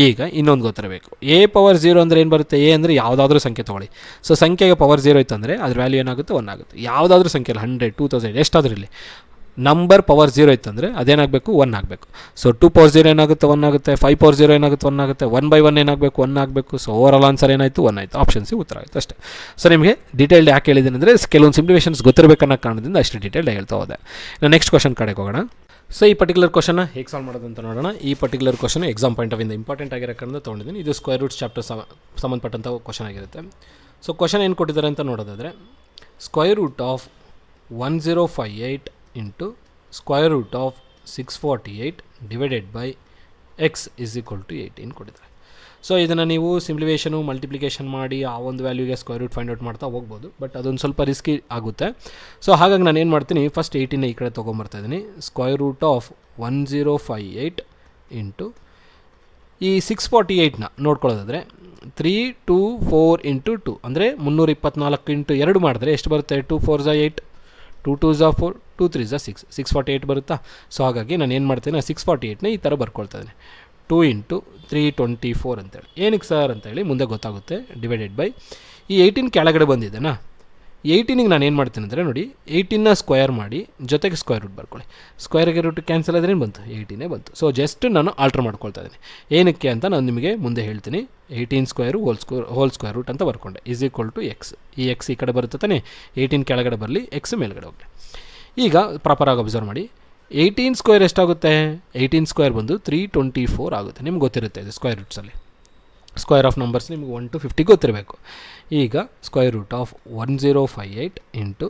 ಈಗ ಇನ್ನೊಂದು ಗೊತ್ತಿರಬೇಕು, A ಪವರ್ 0 ಅಂದರೆ ಏನು ಬರುತ್ತೆ, A ಅಂದರೆ ಯಾವುದಾದ್ರೂ ಸಂಖ್ಯೆ ತೊಗೊಳ್ಳಿ. ಸೊ ಸಂಖ್ಯೆಗೆ ಪವರ್ 0 ಇತ್ತು ಅಂದರೆ ಅದ್ರ ವ್ಯಾಲ್ಯೂ ಏನಾಗುತ್ತೆ 1 ಆಗುತ್ತೆ. ಯಾವುದಾದ್ರೂ ಸಂಖ್ಯೆ 100 2000 ಎಷ್ಟಾದ್ರೂ ಇಲ್ಲಿ ನಂಬರ್ ಪವರ್ 0 ಇತ್ತಂದರೆ ಅದೇನಾಗಬೇಕು 1 ಆಗಬೇಕು. ಸೊ 2 ಪವರ್ 0 ಏನಾಗುತ್ತೆ 1 ಆಗುತ್ತೆ, 5 ಪವರ್ 0 ಏನಾಗುತ್ತೆ 1 ಆಗುತ್ತೆ, 1/1 ಏನಾಗಬೇಕು 1 ಆಗಬೇಕು. ಸೊ ಓವರ್ ಆಲ್ ಆನ್ಸರ್ ಏನಾಯಿತು 1 ಆಯಿತು. ಆಪ್ಷನ್ ಸಿ ಉತ್ತರ ಆಯಿತು ಅಷ್ಟೇ. ಸೊ ನಿಮಗೆ ಡೀಟೇಲ್ಡ್ ಯಾಕೆ ಹೇಳಿದ್ದೀನಿ ಅಂದರೆ ಕೆಲವೊಂದು ಸಿಂಪ್ಲಿಫಿಕೇಷನ್ಸ್ ಗೊತ್ತಿರಬೇಕನ್ನೋ ಕಾರಣದಿಂದ ಅಷ್ಟು ಡೀಟೇಲ್ಡ್ ಹೇಳ್ತಾ ಹೋದೆ. ನಾನು ನೆಕ್ಸ್ಟ್ ಕ್ವಶನ್ ಕಡೆಗೆ ಹೋಗೋಣ. ಸೊ ಈ ಪರ್ಟಿಕ್ಯುಲರ್ ಕ್ವಶನ್ನ ಹೇಗೆ ಸಾಲ್ವ್ ಮಾಡೋದು ಅಂತ ನೋಡೋಣ. ಈ particular question exam point of ಇಂದ ಇಂಪಾರ್ಟೆಂಟ್ ಆಗಿರೋ ಕಾರಣ ತೊಗೊಂಡಿದ್ದೀನಿ. ಇದು ಸ್ಕ್ವೇರ್ ರೂಟ್ಸ್ ಚಾಪ್ಟರ್ ಸಂಬಂಧಪಟ್ಟಂಥ ಕ್ವಶನ್ ಆಗಿರುತ್ತೆ. ಸೊ ಕ್ವಶನ್ ಏನು ಕೊಟ್ಟಿದ್ದಾರೆ ಅಂತ ನೋಡೋದಾದರೆ, square root of 1058 into square root of 648 divided by x is equal to 18 ಕೊಟ್ಟಿದ್ದಾರೆ. ಸೊ ಇದನ್ನು ನೀವು ಸಿಂಪ್ಲಿಫಿಕೇಷನು ಮಲ್ಟಿಪ್ಲಿಕೇಶನ್ ಮಾಡಿ ಆ ಒಂದು ವ್ಯಾಲ್ಯೂಗೆ ಸ್ಕ್ವೇರ್ ರೂಟ್ ಫೈಂಡ್ ಔಟ್ ಮಾಡ್ತಾ ಹೋಗ್ಬೋದು, ಬಟ್ ಅದೊಂದು ಸ್ವಲ್ಪ ರಿಸ್ಕಿ ಆಗುತ್ತೆ. ಸೊ ಹಾಗಾಗಿ ನಾನು ಏನು ಮಾಡ್ತೀನಿ, ಫಸ್ಟ್ 18 ಈ ಕಡೆ ತೊಗೊಂಬರ್ತಾ ಇದ್ದೀನಿ. ಸ್ಕ್ವೇರ್ ರೂಟ್ ಆಫ್ 1058 ಇಂಟು ಈ 648ನ ನೋಡ್ಕೊಳ್ಳೋದಾದರೆ 3 2 4 ಇಂಟು 2 ಅಂದರೆ 324 ಇಂಟು 2 ಮಾಡಿದ್ರೆ ಎಷ್ಟು ಬರುತ್ತೆ, 2 4 × 8 2 2 × 4 2 3 × 6 648 ಬರುತ್ತಾ. ಸೊ ಹಾಗಾಗಿ ನಾನು ಏನು ಮಾಡ್ತೀನಿ, 648ನ ಈ ಥರ ಬರ್ಕೊಳ್ತಾ ಇದ್ದೀನಿ. 2 ಇಂಟು 324 ಅಂತೇಳಿ. ಏನಕ್ಕೆ ಸರ್ ಅಂತೇಳಿ ಮುಂದೆ ಗೊತ್ತಾಗುತ್ತೆ. ಡಿವೈಡೆಡ್ ಬೈ ಈ 18 ಕೆಳಗಡೆ ಬಂದಿದೆನಾ, 18ಗೆ ನಾನು ಏನು ಮಾಡ್ತೀನಿ ಅಂದರೆ ನೋಡಿ, 18ನ ಸ್ಕ್ವೇರ್ ಮಾಡಿ ಜೊತೆಗೆ ಸ್ಕ್ವೇರ್ ರೂಟ್ ಬರ್ಕೊಳ್ಳಿ. ಸ್ಕ್ವೇರ್ಗೆ ರೂಟ್ ಕ್ಯಾನ್ಸಲ್ ಆದ್ರೆ ಏನು ಬಂತು, 18 ಬಂತು. ಸೊ ಜಸ್ಟ್ ನಾನು ಆಲ್ಟ್ರ್ ಮಾಡ್ಕೊಳ್ತಾ ಇದ್ದೀನಿ. ಏನಕ್ಕೆ ಅಂತ ನಾನು ನಿಮಗೆ ಮುಂದೆ ಹೇಳ್ತೀನಿ. 18 ಸ್ಕ್ವೇರು ಹೋಲ್ ಸ್ಕ್ವೇರ್ ರೂಟ್ ಅಂತ ಬರ್ಕೊಂಡೆ ಈಸ್ ಈಕ್ವಲ್ ಟು ಎಕ್ಸ್. ಈ ಎಕ್ಸ್ ಈ ಕಡೆ ಬರುತ್ತೆ ತಾನೆ, 18 ಕೆಳಗಡೆ ಬರಲಿ, ಎಕ್ಸ್ ಮೇಲ್ಗಡೆ ಹೋಗಲಿ. ಈಗ ಪ್ರಾಪರಾಗಿ ಅಬ್ಸರ್ವ್ ಮಾಡಿ, 18 ಸ್ಕ್ವೇರ್ ಎಷ್ಟಾಗುತ್ತೆ, 18 ಸ್ಕ್ವೇರ್ ಬಂದು 324 ಆಗುತ್ತೆ. ನಿಮ್ಗೆ ಗೊತ್ತಿರುತ್ತೆ ಇದು ಸ್ಕ್ವೇರ್ ರೂಟ್ಸಲ್ಲಿ. ಸ್ಕ್ವೇರ್ ಆಫ್ ನಂಬರ್ಸ್ ನಿಮ್ಗೆ 1 to 50 ಗೊತ್ತಿರಬೇಕು. ಈಗ square root of 1058 into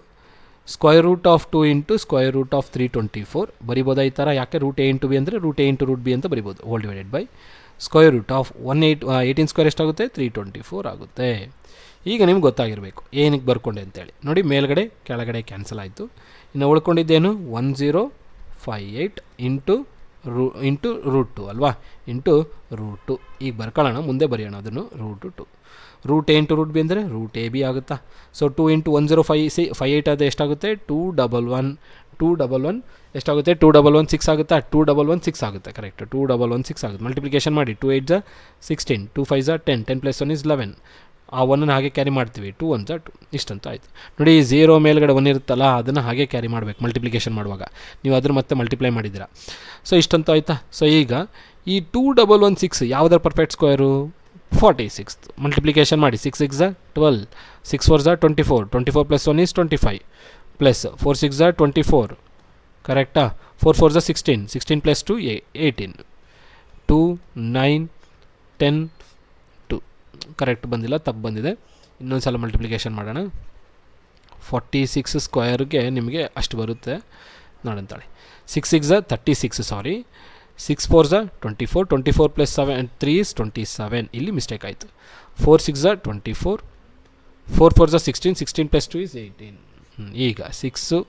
square root of 2 into square root of 324 ಬರಿಬೋದಾ ಈ ಥರ. ಯಾಕೆ ರೂಟ್ A ಇಂಟು B ಅಂದರೆ root A into root B ಅಂತ ಬರಿಬೋದು. Whole divided by square root of 18 square ಎಷ್ಟಾಗುತ್ತೆ 324 ಆಗುತ್ತೆ. ಈಗ ನಿಮ್ಗೆ ಗೊತ್ತಾಗಿರಬೇಕು ಏನಕ್ಕೆ ಬರ್ಕೊಂಡೆ ಅಂತೇಳಿ. ನೋಡಿ ಮೇಲ್ಗಡೆ ಕೆಳಗಡೆ ಕ್ಯಾನ್ಸಲ್ ಆಯಿತು. ಇನ್ನು ಉಳ್ಕೊಂಡಿದ್ದೇನು 1058 ಇಂಟು ರೂಟ್ 2 ಅಲ್ವಾ, ಇಂಟು ರೂಟ್ 2. ಈಗ ಬರ್ಕೊಳ್ಳೋಣ, ಮುಂದೆ ಬರೆಯೋಣ ಅದನ್ನು. Root 2 root A into root B ಅಂದರೆ ರೂಟ್ AB ಆಗುತ್ತಾ. ಸೊ 2 ಇಂಟು 1058 ಅದು ಎಷ್ಟಾಗುತ್ತೆ 211 ಎಷ್ಟಾಗುತ್ತೆ 211 6 ಆಗುತ್ತಾ, 211 6 ಆಗುತ್ತೆ. ಕರೆಕ್ಟ್, 211 6 ಆಗುತ್ತೆ. ಮಲ್ಟಿಪ್ಲಿಕೇಶನ್ ಮಾಡಿ 2 8 × 16 2 5 × 10 10 + 1 = 11 ಆ ಒನ್ನನ್ನು ಹಾಗೆ ಕ್ಯಾರಿ ಮಾಡ್ತೀವಿ. 2 1 2 ಇಷ್ಟಂತೂ ಆಯಿತು. ನೋಡಿ 0 ಮೇಲ್ಗಡೆ 1 ಇರುತ್ತಲ್ಲ, ಅದನ್ನು ಹಾಗೆ ಕ್ಯಾರಿ ಮಾಡಬೇಕು ಮಲ್ಟಿಪ್ಲಿಕೇಶನ್ ಮಾಡುವಾಗ. ನೀವು ಅದ್ರ ಮತ್ತೆ ಮಲ್ಟಿಪ್ಲೈ ಮಾಡಿದ್ದೀರಾ. ಸೊ ಇಷ್ಟಂತೂ ಆಯಿತಾ. ಸೊ ಈಗ ಈ 2116 ಯಾವುದರ ಪರ್ಫೆಕ್ಟ್ ಸ್ಕ್ವೇರು? 46. ಮಲ್ಟಿಪ್ಲಿಕೇಶನ್ ಮಾಡಿ. 6 6 12, 6 4 24, 24 + 1 = 25, ಪ್ಲಸ್ 4 6 24, ಕರೆಕ್ಟಾ? 4 4 16, 16 + 2 18, 2 9 10 2. ಕರೆಕ್ಟ್ ಬಂದಿಲ್ಲ, ತಪ್ಪು ಬಂದಿದೆ. ಇನ್ನೊಂದು ಸಲ ಮಲ್ಟಿಪ್ಲಿಕೇಶನ್ ಮಾಡೋಣ. 46 ಸ್ಕ್ವೇರ್ಗೆ ನಿಮಗೆ ಅಷ್ಟು ಬರುತ್ತೆ ನೋಡಂತಾಳೆ. 6 6 36, ಸಾರಿ, 6 4 24, 24 + 7 3 = 27. ಇಲ್ಲಿ ಮಿಸ್ಟೇಕ್ ಆಯಿತು. 4 6 24, 4 4 16, 16 + 2 = 18. ಈಗ 6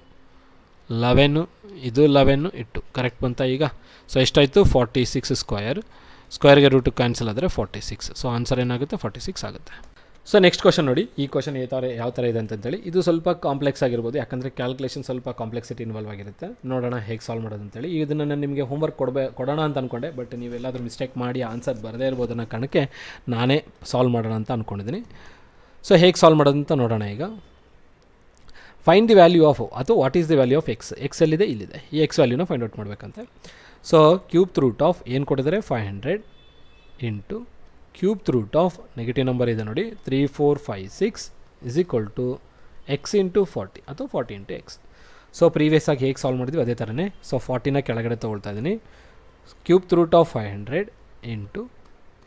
11, ಇದು 11 ಇಟ್ಟು ಕರೆಕ್ಟ್ ಬಂತಾ ಈಗ? ಸೊ ಎಷ್ಟಾಯಿತು? 46 ಸ್ಕ್ವೇರ್ಗೆ ರೂಟು ಕ್ಯಾನ್ಸಲ್ ಆದರೆ 46. ಸೊ ಆನ್ಸರ್ ಏನಾಗುತ್ತೆ? 46 ಆಗುತ್ತೆ. ಸೊ ನೆಕ್ಸ್ಟ್ ಕ್ವಶನ್ ನೋಡಿ. ಈ ಕ್ವಶನ್ ಯಾವ ಥರ ಇದೆ ಅಂತಂತೇಳಿ. ಇದು ಸ್ವಲ್ಪ ಕಾಂಪ್ಲೆಕ್ಸ್ ಆಗಿರ್ಬೋದು, ಯಾಕಂದರೆ ಕ್ಯಾಲ್ಕುಲೇಷನ್ ಸ್ವಲ್ಪ ಕಾಂಪ್ಲೆಕ್ಸಿಟಿ ಇನ್ವಾಲ್ವ್ ಆಗಿರುತ್ತೆ. ನೋಡೋಣ ಹೇಗೆ ಸಾಲ್ವ್ ಮಾಡೋದು ಅಂತೇಳಿ. ಇದನ್ನು ನಾನು ನಿಮಗೆ ಹೋಮ್ವರ್ಕ್ ಕೊಡೋಣ ಅಂತ ಅಂದ್ಕೊಂಡೆ, ಬಟ್ ನೀವೆಲ್ಲಾದರೂ ಮಿಸ್ಟೇಕ್ ಮಾಡಿ ಆನ್ಸರ್ ಬರದೇ ಇರ್ಬೋದು ಅನ್ನೋ ಕಾರಣಕ್ಕೆ ನಾನೇ ಸಾಲ್ವ್ ಮಾಡೋಣ ಅಂತ ಅಂದ್ಕೊಂಡಿದ್ದೀನಿ. ಸೊ ಹೇಗೆ ಸಾಲ್ವ್ ಮಾಡೋದು ಅಂತ ನೋಡೋಣ ಈಗ. ಫೈಂಡ್ ದಿ ವ್ಯಾಲ್ಯೂ ಆಫ್, ಅಥವಾ what is the value of X. X ಎಲ್ಲಿದೆ? ಇಲ್ಲಿದೆ. ಈ ಎಕ್ಸ್ ವ್ಯಾಲ್ಯೂನ ಫೈಂಡ್ ಔಟ್ ಮಾಡಬೇಕಂತೆ. ಸೊ ಕ್ಯೂಬ್ ರೂಟ್ ಆಫ್ ಏನು ಕೊಟ್ಟಿದ್ದಾರೆ? 500 into cube root of negative number ಇದೆ ನೋಡಿ 3 4 5 6 = x ಇಂಟು 40, ಅಥವಾ 40 ಇಂಟು ಎಕ್ಸ್. ಸೊ ಪ್ರೀವಿಯಸ್ ಆಗಿ ಹೇಗೆ ಸಾಲ್ವ್ ಮಾಡಿದ್ವಿ ಅದೇ ಥರನೇ. ಸೊ 40ನ ಕೆಳಗಡೆ ತೊಗೊಳ್ತಾ ಇದ್ದೀನಿ. Cube root of 500 into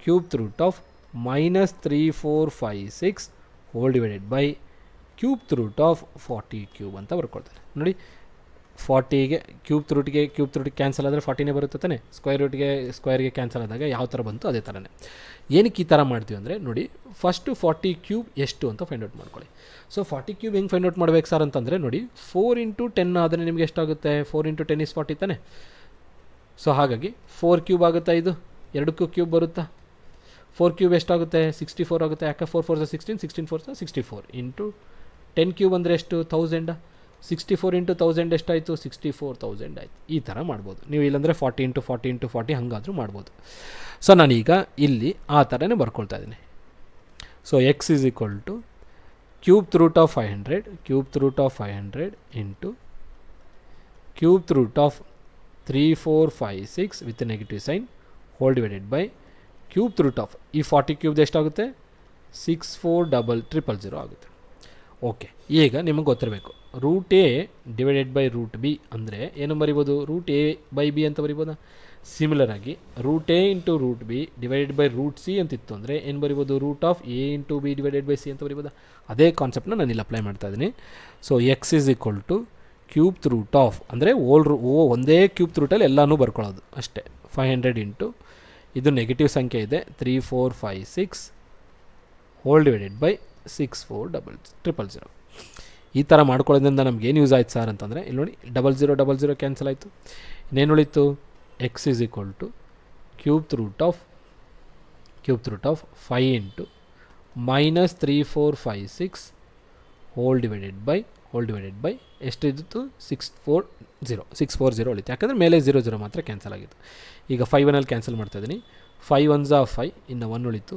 cube root of -3 4 5 6 whole divided by cube root of 40 cube ಅಂತ ಬರ್ಕೊಳ್ತಾರೆ ನೋಡಿ. 40ಗೆ ಕ್ಯೂಬ್ ರೂಟ್ಗೆ ಕ್ಯಾನ್ಸಲ್ ಆದರೆ 40ನೇ ಬರುತ್ತೆ ತಾನೆ. ಸ್ಕ್ವೇರ್ಗೆ ಕ್ಯಾನ್ಸಲ್ ಆದಾಗ ಯಾವ ಥರ ಬಂತು ಅದೇ ಥರನೇ. ಏನಕ್ಕೆ ಈ ಥರ ಮಾಡ್ತೀವಿ ಅಂದರೆ ನೋಡಿ, ಫಸ್ಟು 40 ಕ್ಯೂಬ್ ಎಷ್ಟು ಅಂತ ಫೈಂಡ್ ಔಟ್ ಮಾಡ್ಕೊಳ್ಳಿ. ಸೊ 40 ಕ್ಯೂಬ್ ಹೆಂಗೆ ಫೈಂಡ್ ಔಟ್ ಮಾಡ್ಬೇಕು ಸರ್ ಅಂತಂದರೆ ನೋಡಿ, 4 × 10 ಆದರೆ ನಿಮಗೆ ಎಷ್ಟಾಗುತ್ತೆ? 4 × 10 = 40 ತಾನೆ. ಸೊ ಹಾಗಾಗಿ 4 ಕ್ಯೂಬ್ ಆಗುತ್ತಾ? ಇದು ಎರಡಕ್ಕೂ ಕ್ಯೂಬ್ ಬರುತ್ತಾ? 4 ಕ್ಯೂಬ್ ಎಷ್ಟಾಗುತ್ತೆ? 64 ಆಗುತ್ತೆ. ಯಾಕೆ? 4 4 16, 16 4 64 ಇಂಟು 10 ಕ್ಯೂಬ್ ಅಂದರೆ ಎಷ್ಟು? 1000. 64 × 1000 ಎಷ್ಟಾಯಿತು? 64,000 ಆಯಿತು. ಈ ಥರ ಮಾಡ್ಬೋದು ನೀವು. ಇಲ್ಲಾಂದರೆ 40 × 40 × 40 ಹಾಗಾದರೂ ಮಾಡ್ಬೋದು. ಸೊ ನಾನೀಗ ಇಲ್ಲಿ ಆ ಥರನೇ ಬರ್ಕೊಳ್ತಾ ಇದ್ದೀನಿ. So X = cube root of 500 into cube root of 3 4 5 6 with negative sign whole divided by cube root of ಈ 40 ಕ್ಯೂಬ್ದು ಎಷ್ಟಾಗುತ್ತೆ? 64,000 ಆಗುತ್ತೆ. ಓಕೆ, ಈಗ ನಿಮಗೆ ಗೊತ್ತಿರಬೇಕು root A divided by root B ಅಂದರೆ ಏನು ಬರಿಬೋದು? ರೂಟ್ ಎ ಬೈ ಬಿ ಅಂತ ಬರಿಬೋದಾ? ಸಿಮಿಲರ್ ಆಗಿ root A into root B divided by root C ಅಂತಿತ್ತು ಅಂದರೆ ಏನು ಬರಿಬೋದು? Root of A into B divided by C ಅಂತ ಬರಿಬೋದಾ? ಅದೇ ಕಾನ್ಸೆಪ್ಟನ್ನ ನಾನು ಇಲ್ಲಿ ಅಪ್ಲೈ ಮಾಡ್ತಾ ಇದ್ದೀನಿ. So X = cube root of ಅಂದರೆ ಒಂದೇ ಕ್ಯೂಬ್ ರೂಟಲ್ಲಿ ಎಲ್ಲನೂ ಬರ್ಕೊಳ್ಳೋದು ಅಷ್ಟೇ. 500 ಇಂಟು ಇದು ನೆಗೆಟಿವ್ ಸಂಖ್ಯೆ ಇದೆ 3 4 5 6 ಹೋಲ್ ಡಿವೈಡೆಡ್ ಬೈ 64,000. ಈ ಥರ ಮಾಡ್ಕೊಳ್ಳೋದ್ರಿಂದ ನಮ್ಗೆ ಏನು ಯೂಸ್ ಆಯ್ತು ಸರ್ ಅಂತಂದರೆ, ಇಲ್ಲಿ ನೋಡಿ 00 ಕ್ಯಾನ್ಸಲ್ ಆಯಿತು. ಇನ್ನೇನು ಉಳಿತು? X = cube root of 5 into -3 4 5 6 whole divided by ಎಷ್ಟಿದ್ದು? 640 ಉಳಿತು. ಯಾಕಂದರೆ ಮೇಲೆ 00 ಮಾತ್ರ ಕ್ಯಾನ್ಸಲ್ ಆಗಿತ್ತು. ಈಗ 5 ಕ್ಯಾನ್ಸಲ್ ಮಾಡ್ತಾ ಇದ್ದೀನಿ. 5 1 5, ಇನ್ನು 1 ಉಳಿತು.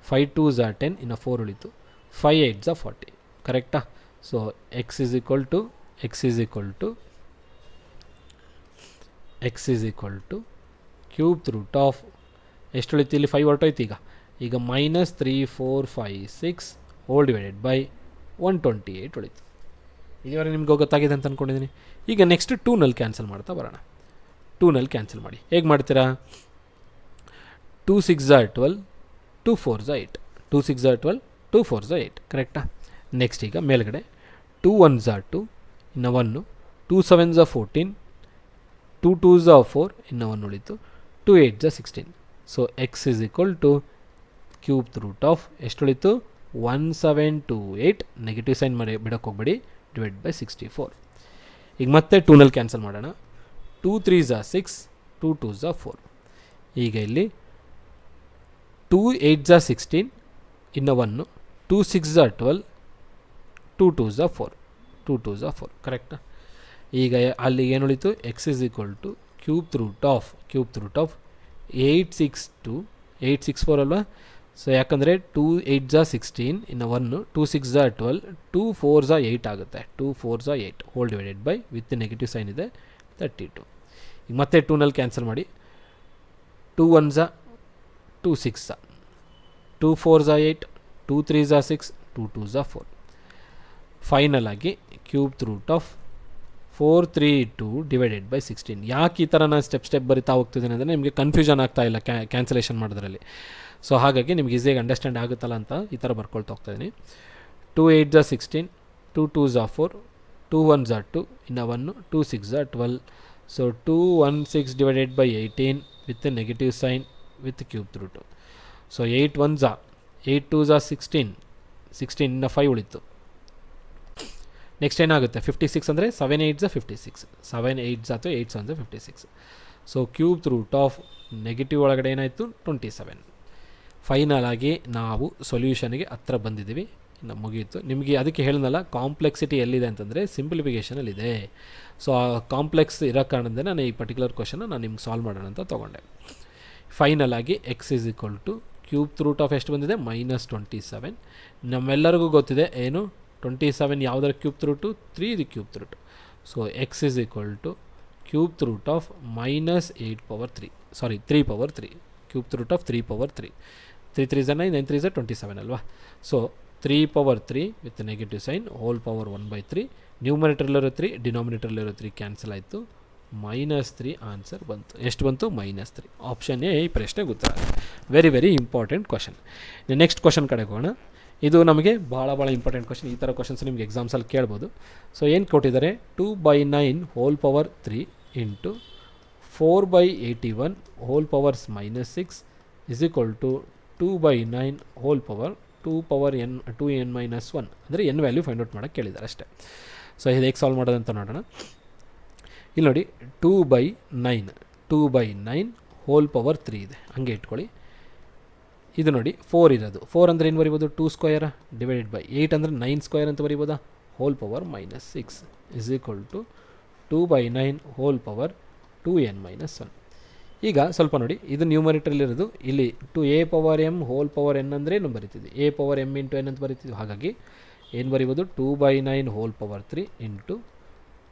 5 2 10, ಇನ್ನು 4 ಉಳಿತು. 5 8 40, ಕರೆಕ್ಟಾ? So X = cube root of ಎಷ್ಟು ಉಳಿತು? ಇಲ್ಲಿ 5 ಹೊರಟೋಯ್ತು. ಈಗ -3 4 5 6 ಹೋಲ್ ಡಿವೈಡೆಡ್ ಬೈ 128 ಉಳಿತು. ಇದುವರೆಗೆ ನಿಮ್ಗೆ ಗೊತ್ತಾಗಿದೆ ಅಂತ ಅಂದ್ಕೊಂಡಿದ್ದೀನಿ. ಈಗ ನೆಕ್ಸ್ಟ್ 2ನಲ್ಲಿ ಕ್ಯಾನ್ಸಲ್ ಮಾಡ್ತಾ ಬರೋಣ. 2ನಲ್ಲಿ ಕ್ಯಾನ್ಸಲ್ ಮಾಡಿ. ಹೇಗೆ ಮಾಡ್ತೀರಾ? 2 6 12, 2 4 8, 2 6 12, 2 4 8, ಕರೆಕ್ಟಾ? ನೆಕ್ಸ್ಟ್ ಈಗ ಮೇಲ್ಗಡೆ 2 1 2, ಇನ್ನು 1, 2 7 14, 2 2 4, ಇನ್ನು 1 ಉಳಿತು. 2 8 16. So X = cube root of ಎಷ್ಟು ಉಳಿತು? 1728, ನೆಗೆಟಿವ್ ಸೈನ್ ಬಿಡೋಕ್ಕೆ ಹೋಗ್ಬೇಡಿ, ಡಿವೈಡ್ ಬೈ 64. ಈಗ ಮತ್ತೆ 2ನಲ್ಲಿ ಕ್ಯಾನ್ಸಲ್ ಮಾಡೋಣ. 2 3 6, 2 2 4. ಈಗ ಇಲ್ಲಿ 2 8 16, ಇನ್ನು 1, 2 6 12, 2 2 4, 2 2 4, ಕರೆಕ್ಟಾ? ಈಗ ಅಲ್ಲಿ ಏನು ಉಳಿತು? ಎಕ್ಸ್ = ಕ್ಯೂಬ್ ರೂಟ್ ಆಫ್ 8 6 2, 8 6 4 ಅಲ್ವಾ? ಸೊ ಯಾಕಂದರೆ 2 8 ಜಾ 16 ಇನ್ನು 1 2 6 ಜಾ 12 2 4 ಜಾ 8 ಆಗುತ್ತೆ. 2 4 ಜಾ 8 whole divided by with negative sign ಇದೆ 32. ಈಗ ಮತ್ತೆ 2ನಲ್ಲಿ ಕ್ಯಾನ್ಸಲ್ ಮಾಡಿ. 2 1 ಜಾ 2 6 ಜಾ 2 4 ಜಾ 8 2 3 ಜಾ 6 2 2 ಜಾ 4. ಫೈನಲ್ ಆಗಿ cube root of 432 divided by 16. ಯಾಕೆ ಈ ಥರ ನಾನು ಸ್ಟೆಪ್ ಬರಿತಾ ಹೋಗ್ತಿದ್ದೀನಿ ಅಂದರೆ ನಿಮಗೆ ಕನ್ಫ್ಯೂಷನ್ ಆಗ್ತಾ ಇಲ್ಲ ಕ್ಯಾನ್ಸಲೇಷನ್ ಮಾಡೋದ್ರಲ್ಲಿ. ಸೊ ಹಾಗಾಗಿ ನಿಮ್ಗೆ ಈಸಿಯಾಗಿ ಅಂಡರ್ಸ್ಟ್ಯಾಂಡ್ ಆಗುತ್ತಲ್ಲ ಅಂತ ಈ ಥರ ಬರ್ಕೊಳ್ತಾ ಹೋಗ್ತಾಯಿದ್ದೀನಿ. 2 8 ಜಾ 16 2 2 ಜಾ 4 2 1 ಜಾ 2 ಇನ್ನು 1 2 6 ಜಾ 12. So 2 1 6 divided by 18 with negative sign with cube root. So 8 1 ಜಾ 8 2 ಜಾ 16 ಇನ್ನು 5 ಉಳಿತು. ನೆಕ್ಸ್ಟ್ ಏನಾಗುತ್ತೆ 56 ಅಂದರೆ 7 8 ಜಾ 56 7 8 ಜಾ 8 7 ಜಾ 56. So cube root of negative ಒಳಗಡೆ ಏನಾಯಿತು 27. ಫೈನಲ್ ಆಗಿ ನಾವು ಸೊಲ್ಯೂಷನ್ಗೆ ಹತ್ರ ಬಂದಿದ್ದೀವಿ. ಇನ್ನು ಮುಗಿಯಿತು. ನಿಮಗೆ ಅದಕ್ಕೆ ಹೇಳಿದ್ನಲ್ಲ ಕಾಂಪ್ಲೆಕ್ಸಿಟಿ ಎಲ್ಲಿದೆ ಅಂತಂದರೆ ಸಿಂಪ್ಲಿಫಿಕೇಷನಲ್ಲಿದೆ. ಸೊ ಆ ಕಾಂಪ್ಲೆಕ್ಸ್ ಇರೋ ಕಾರಣದಿಂದ ನಾನು ಈ ಪರ್ಟಿಕ್ಯುಲರ್ ಕ್ವಶನ್ನ ನಾನು ನಿಮ್ಗೆ ಸಾಲ್ವ್ ಮಾಡೋಣ ಅಂತ ತೊಗೊಂಡೆ. ಫೈನಲ್ ಆಗಿ x is equal to cube root of ಎಷ್ಟು ಬಂದಿದೆ -27. ನಮ್ಮೆಲ್ಲರಿಗೂ ಗೊತ್ತಿದೆ ಏನು 27 ಯಾವುದರ ಕ್ಯೂಬ್ ರೂಟು 3 ಇದು cube root. So X is equal to cube root of -8 power 3 sorry 3 power 3 cube root of 3 power 3 3 3 9 9 3 27 ಅಲ್ವಾ. So 3 power 3 with negative sign whole power 1/3. ನ್ಯೂಮರೇಟರ್ಲಿರೋ 3 ಡಿನಾಮಿನೇಟರ್ಲಿರೋ 3 ಕ್ಯಾನ್ಸಲ್ ಆಯಿತು. -3 ಆನ್ಸರ್ ಬಂತು. ಎಷ್ಟು ಬಂತು -3. ಆಪ್ಷನ್ ಎ ಈ ಪ್ರಶ್ನೆಗೆ ಉತ್ತರ. Very very important question. Next question ಕಡೆಗೆ ಹೋಗೋಣ. ಇದು ನಮಗೆ ಭಾಳ ಇಂಪಾರ್ಟೆಂಟ್ ಕ್ವಶನ್. ಈ ಥರ ಕ್ವಶನ್ಸ್ ನಿಮಗೆ ಎಕ್ಸಾಮ್ಸಲ್ಲಿ ಕೇಳ್ಬೋದು. ಸೊ ಏನು ಕೊಟ್ಟಿದ್ದಾರೆ 2/9 whole power 3 into 4/81 whole powers -6 is equal to 2/9 whole power 2n -1 ಅಂದರೆ n ವ್ಯಾಲ್ಯೂ ಫೈಂಡ್ ಔಟ್ ಮಾಡೋಕ್ಕೆ ಕೇಳಿದ್ದಾರೆ ಅಷ್ಟೇ. ಸೊ ಇದು ಹೇಗೆ ಸಾಲ್ವ್ ಮಾಡೋದಂತ ನೋಡೋಣ. ಇಲ್ಲಿ ನೋಡಿ 2/9 ಹೋಲ್ ಪವರ್ 3 ಇದೆ, ಹಂಗೆ ಇಟ್ಕೊಳ್ಳಿ. ಇದು ನೋಡಿ 4 ಇರೋದು. 4 ಅಂದರೆ ಏನು ಬರಿಬೋದು 2 ಸ್ಕ್ವಯರ್ ಡಿವೈಡೆಡ್ ಬೈ 8 ಅಂದರೆ 9 ಸ್ಕ್ವಯರ್ ಅಂತ ಬರಿಬೋದಾ. Whole power -6 is equal to 2/9 whole power 2n -1. ಈಗ ಸ್ವಲ್ಪ ನೋಡಿ ಇದು ನ್ಯೂಮರೇಟರ್ಲಿರೋದು. ಇಲ್ಲಿ 2a power m whole power n ಅಂದರೆ ಏನು ಬರಿತಿದ್ವಿ a power m into n ಅಂತ ಬರಿತಿದ್ವಿ. ಹಾಗಾಗಿ ಏನು ಬರಿಬೋದು 2/9 ಹೋಲ್ ಪವರ್ 3 ಇಂಟು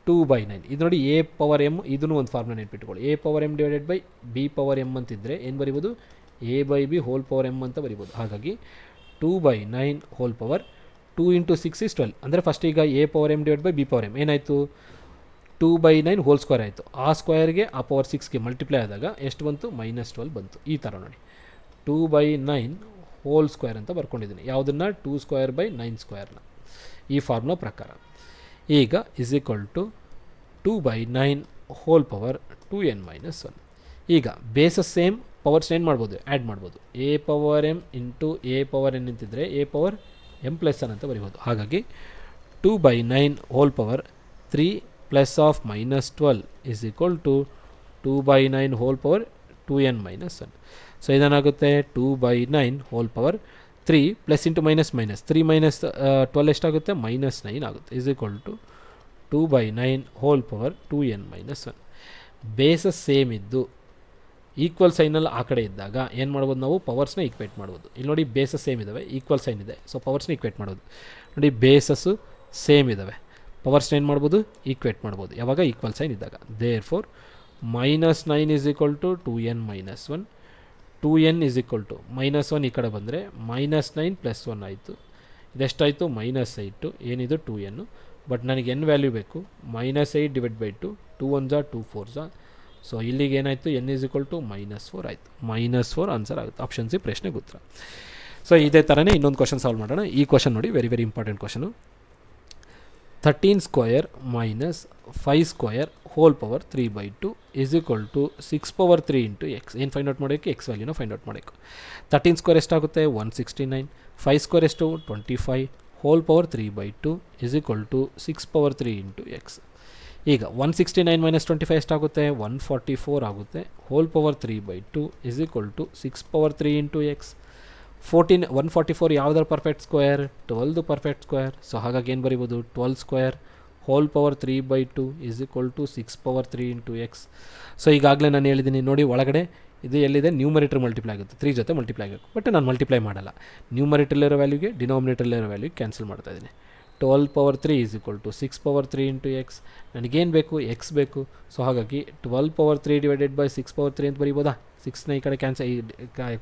2/9. ಇದು ನೋಡಿ a ಪವರ್ m ಇದನ್ನು ಒಂದು ಫಾರ್ಮ್ನ ನೆನ್ಪಿಟ್ಕೊಳ್ಳಿ. a power m divided by b power m ಅಂತಿದ್ದರೆ ಏನು ಬರಿಬೋದು a/b ಹೋಲ್ ಪವರ್ m ಅಂತ ಬರಿಬೋದು. ಹಾಗಾಗಿ 2/9 ಹೋಲ್ ಪವರ್ 2 ಇಂಟು 6 is 12. ಅಂದರೆ ಫಸ್ಟ್ ಈಗ a power m divide by b power m ಏನಾಯಿತು 2/9 ಹೋಲ್ ಸ್ಕ್ವೇರ್ ಆಯಿತು. ಆ ಸ್ಕ್ವೇರ್ಗೆ ಆ ಪವರ್ 6ಗೆ ಮಲ್ಟಿಪ್ಲೈ ಆದಾಗ ಎಷ್ಟು ಬಂತು -12 ಬಂತು. ಈ ಥರ ನೋಡಿ 2/9 ಹೋಲ್ ಸ್ಕ್ವೇರ್ ಅಂತ ಬರ್ಕೊಂಡಿದ್ದೀನಿ. ಯಾವುದನ್ನು 2 ಸ್ಕ್ವೇರ್ ಬೈ 9 ಸ್ಕ್ವೇರ್ನ ಈ ಫಾರ್ಮ್ನ ಪ್ರಕಾರ. ಈಗ is equal to 2/9 whole power 2n -1. ಈಗ ಬೇಸಸ್ ಸೇಮ್ ಪವರ್ಸ್ ಏನು ಮಾಡ್ಬೋದು ಆ್ಯಡ್ ಮಾಡ್ಬೋದು. a power m into a power n ಅಂತಿದ್ದರೆ a power m plus n ಅಂತ ಬರಿಬೋದು. ಹಾಗಾಗಿ 2/9 whole power 3 plus of -12 is equal to 2/9 whole power 2n -1. So ಇದೇನಾಗುತ್ತೆ 2/9 ಹೋಲ್ ಪವರ್ 3 ಪ್ಲಸ್ ಇಂಟು -3 -12 ಎಷ್ಟಾಗುತ್ತೆ -9 ಆಗುತ್ತೆ. Is equal to 2/9 whole power 2n -1. Bases same ಇದ್ದು ಈಕ್ವಲ್ ಸೈನಲ್ಲಿ ಆ ಕಡೆ ಇದ್ದಾಗ ಏನು ಮಾಡ್ಬೋದು ನಾವು ಪವರ್ಸ್ನ ಈಕ್ವೇಟ್ ಮಾಡ್ಬೋದು. ಇಲ್ಲಿ ನೋಡಿ ಬೇಸಸ್ ಸೇಮ್ ಇದ್ದಾವೆ, ಈಕ್ವಲ್ ಸೈನ್ ಇದೆ, ಸೊ ಪವರ್ಸ್ನ ಈಕ್ವೇಟ್ ಮಾಡ್ಬೋದು. ನೋಡಿ ಬೇಸಸ್ಸು ಸೇಮ್ ಇದ್ದಾವೆ, ಪವರ್ಸ್ನ ಏನು ಮಾಡ್ಬೋದು ಈಕ್ವೇಟ್ ಮಾಡ್ಬೋದು ಯಾವಾಗ ಈಕ್ವಲ್ ಸೈನ್ ಇದ್ದಾಗ. Therefore -9 is equal to 2n -1. 2n is equal to -1 ಈ ಕಡೆ ಬಂದರೆ -9 ಪ್ಲಸ್ 1 ಆಯಿತು. ಇದೆಷ್ಟಾಯಿತು -8. ಏನಿದು 2n. ಬಟ್ ನನಗೆ n ವ್ಯಾಲ್ಯೂ ಬೇಕು -8 ಡಿವೈಡ್ ಬೈ 2 2 1 ಜಾ 2 4 ಜಾ. ಸೊ ಇಲ್ಲಿಗೆ ಏನಾಯಿತು n ಇಸ್ ಈಕ್ವಲ್ ಟು -4 ಆಯಿತು. -4 ಆನ್ಸರ್ ಆಗುತ್ತೆ. ಆಪ್ಷನ್ ಸಿ ಪ್ರಶ್ನೆಗೆ ಉತ್ತರ. ಸೊ ಇದೇ ಥರನೇ ಇನ್ನೊಂದು ಕ್ವಶನ್ ಸಾಲ್ವ್ ಮಾಡೋಣ. ಈ ಕ್ವಶನ್ ನೋಡಿ very very important question. 13 square minus 5 square whole power 3/2 is equal to 6 power 3 into x. ಏನು ಫೈಂಡ್ ಔಟ್ ಮಾಡೋಕ್ಕೆ ಎಕ್ಸ್ ವ್ಯಾಲ್ಯೂನ ಫೈಂಡ್ ಔಟ್ ಮಾಡಬೇಕು. 13 ಸ್ಕ್ವೇರ್ ಎಷ್ಟಾಗುತ್ತೆ 169. 5 ಸ್ಕ್ವೇರ್ ಎಷ್ಟು 25 whole power 3/2 is equal to 6 power 3 into x. ಈಗ 169 ಮೈನಸ್ 25 ಎಷ್ಟಾಗುತ್ತೆ 144 ಆಗುತ್ತೆ. Whole power 3/2 is equal to 6 power 3 into X. 144 ಯಾವುದರ perfect square 12 perfect square. So ಹಾಗಾಗಿ ಏನು ಬರಿಬೋದು 12 square whole power 3/2 is equal to 6 power 3 into x. So ಈಗಾಗಲೇ ನಾನು ಹೇಳಿದ್ದೀನಿ ನೋಡಿ ಒಳಗಡೆ ಇದು ಎಲ್ಲಿದೆ ನ್ಯೂಮರೇಟರ್ ಮಲ್ಟಿಪ್ಲೈ ಆಗುತ್ತೆ, 3 ಜೊತೆ ಮಲ್ಟಿಪ್ಲೈ ಆಗಬೇಕು. ಬಟ್ ನಾನು ಮಲ್ಟಿಪ್ಲೈ ಮಾಡಲ್ಲ, ನ್ಯೂಮರೇಟರ್ಲಿರೋ ವ್ಯಾಲ್ಯೂಗೆ ಡಿನಾಮಿನೇಟರ್ಲಿರೋ ವ್ಯಾಲ್ಯೂ ಕ್ಯಾನ್ಸಲ್ ಮಾಡ್ತಾಯಿದ್ದೀನಿ. 12 × 3 = 6 × 3 × x. ನನಗೇನು ಬೇಕು? ಎಕ್ಸ್ ಬೇಕು. ಸೊ ಹಾಗಾಗಿ 12 × 3 / 6 / 3 ಅಂತ ಬರೀಬೋದಾ? 6ನ ಈ ಕಡೆ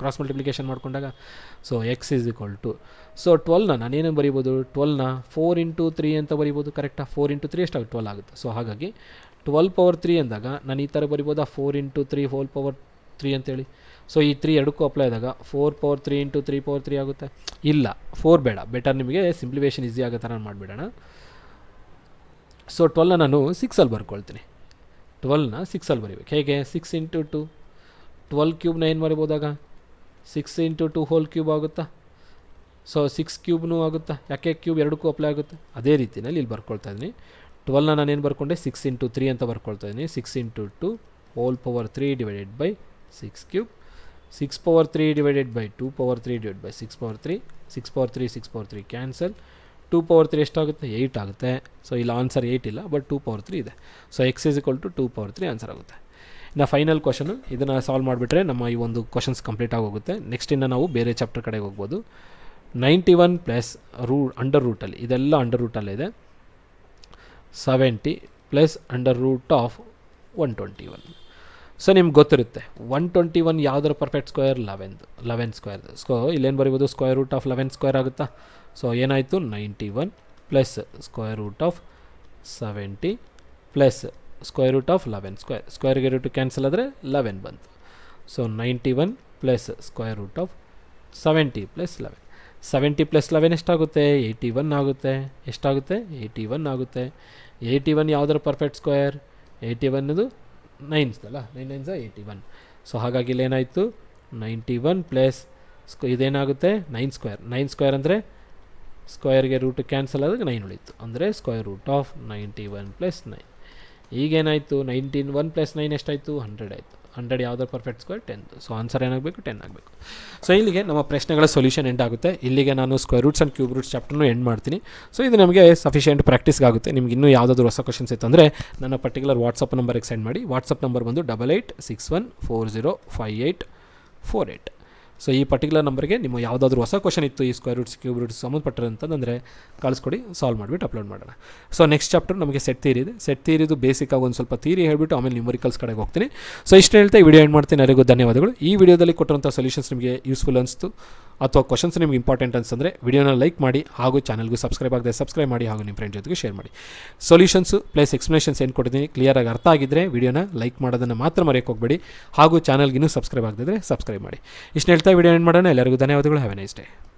ಕ್ರಾಸ್ ಮಲ್ಟಿಪ್ಲಿಕೇಶನ್ ಮಾಡ್ಕೊಂಡಾಗ. ಸೊ ಎಕ್ಸ್ = ಸೊ 12ನ ನಾನೇನು ಬರೀಬೋದು? 12ನ 4 × 3 ಅಂತ ಬರೀಬೋದು. ಕರೆಕ್ಟಾ? 4 × 3 ಎಷ್ಟಾಗುತ್ತೆ? 12 ಆಗುತ್ತೆ. ಸೊ ಹಾಗಾಗಿ 12 × 3 ಅಂದಾಗ ನಾನು ಈ ಥರ ಬರಿಬೋದಾ? 4 × 3 ಅಂತೇಳಿ. ಸೊ ಈ 3 ಎರಡಕ್ಕೂ ಅಪ್ಲೈ ಆದಾಗ 4 × 3 × 3 ಆಗುತ್ತೆ. ಇಲ್ಲ, 4 ಬೇಡ, ಬೆಟರ್ ನಿಮಗೆ ಸಿಂಪ್ಲಿಫಿಕೇಷನ್ ಈಸಿ ಆಗೋ ಥರ ಮಾಡಿಬಿಡೋಣ. ಸೊ 12ನ ನಾನು 6ಅಲ್ಲಿ ಬರ್ಕೊಳ್ತೀನಿ. 12ನ 6ಅಲ್ಲಿ ಬರೀಬೇಕು. ಹೇಗೆ? 6 × 2. 12 ಕ್ಯೂಬ್ನ ಏನು ಬರಿಬೋದಾಗ? 6 × 2 ಹೋಲ್ ಕ್ಯೂಬ್ ಆಗುತ್ತಾ? ಸೊ 6 ಕ್ಯೂಬ್ನೂ ಆಗುತ್ತಾ? ಯಾಕೆ ಕ್ಯೂಬ್ ಎರಡಕ್ಕೂ ಅಪ್ಲೈ ಆಗುತ್ತೆ. ಅದೇ ರೀತಿಯಲ್ಲಿ ಇಲ್ಲಿ ಬರ್ಕೊಳ್ತಾ ಇದ್ದೀನಿ. 12ನ ನಾನೇನು ಬರ್ಕೊಂಡೆ? 6 × 3 ಅಂತ ಬರ್ಕೊಳ್ತಾ ಇದ್ದೀನಿ. 6 × 2 ಹೋಲ್ ಪವರ್ 3 / 6 ಕ್ಯೂಬ್. 6 / 3 / 2 / 3 / 6 / 3. 6 / 3 ಕ್ಯಾನ್ಸಲ್. 2 / 3 ಎಷ್ಟಾಗುತ್ತೆ? 8 ಆಗುತ್ತೆ. ಸೊ ಇಲ್ಲಿ ಆನ್ಸರ್ 8 ಇಲ್ಲ, ಬಟ್ 2 / 3 ಇದೆ. ಸೊ x = 2 / 3 ಆನ್ಸರ್ ಆಗುತ್ತೆ. ಇನ್ನು ಫೈನಲ್ ಕ್ವಶನು, ಇದನ್ನು ಸಾಲ್ವ್ ಮಾಡಿಬಿಟ್ರೆ ನಮ್ಮ ಈ ಒಂದು ಕ್ವಶನ್ಸ್ ಕಂಪ್ಲೀಟ್ ಆಗೋಗುತ್ತೆ. ನೆಕ್ಸ್ಟ್ ಇನ್ನು ನಾವು ಬೇರೆ ಚಾಪ್ಟರ್ ಕಡೆಗೆ ಹೋಗ್ಬೋದು. 91 ಪ್ಲಸ್ ಅಂಡರ್ ರೂಟಲ್ಲಿ, ಇದೆಲ್ಲ ಅಂಡರ್ ರೂಟಲ್ಲೇ ಇದೆ. 70 plus under root of 121. So ನಿಮ್ಗೆ ಗೊತ್ತಿರುತ್ತೆ 121 ಯಾವುದರ ಪರ್ಫೆಕ್ಟ್ ಸ್ಕ್ವೇರ್? 11 ಸ್ಕ್ವೇರ್. ಸೊ ಇಲ್ಲೇನು ಬರೀಬೋದು? ಸ್ಕ್ವೇರ್ ರೂಟ್ ಆಫ್ 11 ಸ್ಕ್ವೇರ್ ಆಗುತ್ತಾ? ಸೊ ಏನಾಯಿತು? 91 plus square root of 70 plus square root of 11 square. ಸ್ಕ್ವೇರ್ಗೆ ರೂಟು ಕ್ಯಾನ್ಸಲ್ ಆದರೆ 11 ಬಂತು. So 91 plus square root of 70 plus 11. 70 plus 11 ಎಷ್ಟಾಗುತ್ತೆ? 81 ಆಗುತ್ತೆ. ಎಷ್ಟಾಗುತ್ತೆ? 81 ಆಗುತ್ತೆ. 81 ಯಾವುದರ ಪರ್ಫೆಕ್ಟ್ ಸ್ಕ್ವೇರ್? 81 9 ಅಲ್ಲ, 9 9 81. ಸೊ ಹಾಗಾಗಿ ಇಲ್ಲೇನಾಯಿತು? 91 ಪ್ಲಸ್ ಇದೇನಾಗುತ್ತೆ? 9 ಸ್ಕ್ವೇರ್. 9 ಸ್ಕ್ವೇರ್ ಅಂದರೆ ಸ್ಕ್ವೇರ್ಗೆ ರೂಟು ಕ್ಯಾನ್ಸಲ್ ಆದಾಗ 9 ಉಳಿತು, ಅಂದರೆ ಸ್ಕ್ವೇರ್ ರೂಟ್ ಆಫ್ 91 ಪ್ಲಸ್ 9. ಈಗೇನಾಯಿತು? 91 ಪ್ಲಸ್ 9 ಎಷ್ಟಾಯಿತು? 100 ಆಯಿತು. 100 ಯಾವುದರ ಪರ್ಫೆಕ್ಟ್ ಸ್ಕ್ವೇರ್? 10. ಸೊ ಆನ್ಸರ್ ಏನಾಗಬೇಕು? 10 ಆಗಬೇಕು. ಸೊ ಇಲ್ಲಿಗೆ ನಮ್ಮ ಪ್ರಶ್ನೆಗಳ ಸೊಲ್ಯೂಷನ್ ಎಂಡ್ ಆಗುತ್ತೆ. ಇಲ್ಲಿಗೆ ನಾನು square roots and cube roots ಚಾಪ್ಟರ್ನು ಎಂಡ್ ಮಾಡ್ತೀನಿ. ಸೊ ಇದು ನಮಗೆ ಸಫಿಷಿಯೆಂಟ್ ಪ್ರಾಕ್ಟೀಸ್ಗಾಗುತ್ತೆ. ನಿಮ್ಗೆ ಇನ್ನೂ ಯಾವುದಾದ್ರೂ ಹೊಸ ಕ್ವಶನ್ಸ್ ಇತ್ತು ಅಂದರೆ ನನ್ನ ಪರ್ಟಿಕ್ಯುಲರ್ ವಾಟ್ಸಪ್ ನಂಬರಿಗೆ ಸೆಂಡ್ ಮಾಡಿ. ವಾಟ್ಸಪ್ ನಂಬರ್ ಬಂದು 8861405848. ಸೊ ಈ ಪರ್ಟಿಕ್ಯುಲರ್ ನಂಬರ್ಗೆ ನಿಮ್ಮ ಯಾವುದಾದ್ರೂ ಹೊಸ ಕ್ವಶನ್ ಇತ್ತು ಈ ಸ್ಕ್ವೇರ್ ರೂಟ್ಸ್ ಕ್ಯೂಬ್ ರೂಟ್ಸ್ ಸಂಬಂಧಪಟ್ಟಿರೋಂಥದ್ದಂದರೆ ಕಳಿಸ್ಕೊಡಿ, ಸಾಲ್ವ್ ಮಾಡಿಬಿಟ್ಟು ಅಪ್ಲೋಡ್ ಮಾಡೋಣ. ಸೊ ನೆಕ್ಸ್ಟ್ ಚಾಪ್ಟರ್ ನಮಗೆ ಸೆಟ್ ಥಿಯರಿ ಇದೆ. ಸೆಟ್ ಥಿಯರಿದು ಬೇಸಿಕಾಗಿ ಒಂದು ಸ್ವಲ್ಪ ಥಿಯರಿ ಹೇಳಿಬಿಟ್ಟು ಆಮೇಲೆ ನ್ಯೂಮರಿಕಲ್ಸ್ ಕಡೆಗೆ ಹೋಗ್ತೀನಿ. ಸೊ ಇಷ್ಟು ಹೇಳ್ತಾ ಈ ವಿಡಿಯೋ ಎಂಡ್ ಮಾಡ್ತೀನಿ. ಎಲ್ಲರಿಗೂ ಧನ್ಯವಾದಗಳು. ಈ ವಿಡಿಯೋದಲ್ಲಿ ಕೊಟ್ಟಿರುವಂಥ ಸೊಲ್ಯೂಷನ್ಸ್ ನಿಮಗೆ ಯೂಸ್ಫುಲ್ ಅನಿಸ್ತು ಅಥವಾ ಕ್ವಶನ್ಸ್ ನಿಮ್ಗೆ ಇಂಪಾರ್ಟೆಂಟ್ ಅನ್ಸಂದರೆ ವಿಡಿಯೋನ ಲೈಕ್ ಮಾಡಿ, ಹಾಗೂ ಚಾನಲ್ಗೂ ಸಬ್ಸ್ಕ್ರೈಬ್ ಆಗದೆ ಸಬ್ಸ್ಕ್ರೈಬ್ ಮಾಡಿ, ಹಾಗೂ ನಿಮ್ಮ ಫ್ರೆಂಡ್ ಜೊತೆಗೆ ಶೇರ್ ಮಾಡಿ. ಸೊಲ್ಯೂಷನ್ಸು ಪ್ಲಸ್ ಎಕ್ಸ್ಪ್ಲನೇಷನ್ಸ್ ಏನು ಕೊಟ್ಟಿದ್ದೀನಿ ಕ್ಲಿಯರಾಗಿ ಅರ್ಥ ಆಗಿದ್ದರೆ ವಿಡಿಯೋನ ಲೈಕ್ ಮಾಡೋದನ್ನು ಮಾತ್ರ ಮರೆಯೋಕ್ಕೆ ಹೋಗಬೇಡಿ, ಹಾಗೂ ಚಾನಲ್ಗಿನ್ನೂ ಸಬ್ಸ್ಕ್ರೈಬ್ ಆಗದಿದ್ದರೆ ಸಬ್ಸ್ಕ್ರೈಬ್ ಮಾಡಿ. ಇಷ್ಟು ಹೇಳ್ತಾ ವಿಡಿಯೋ ಎಂಡ್ ಮಾಡೋಣ. ಎಲ್ಲರಿಗೂ ಧನ್ಯವಾದಗಳು. Have A nice day.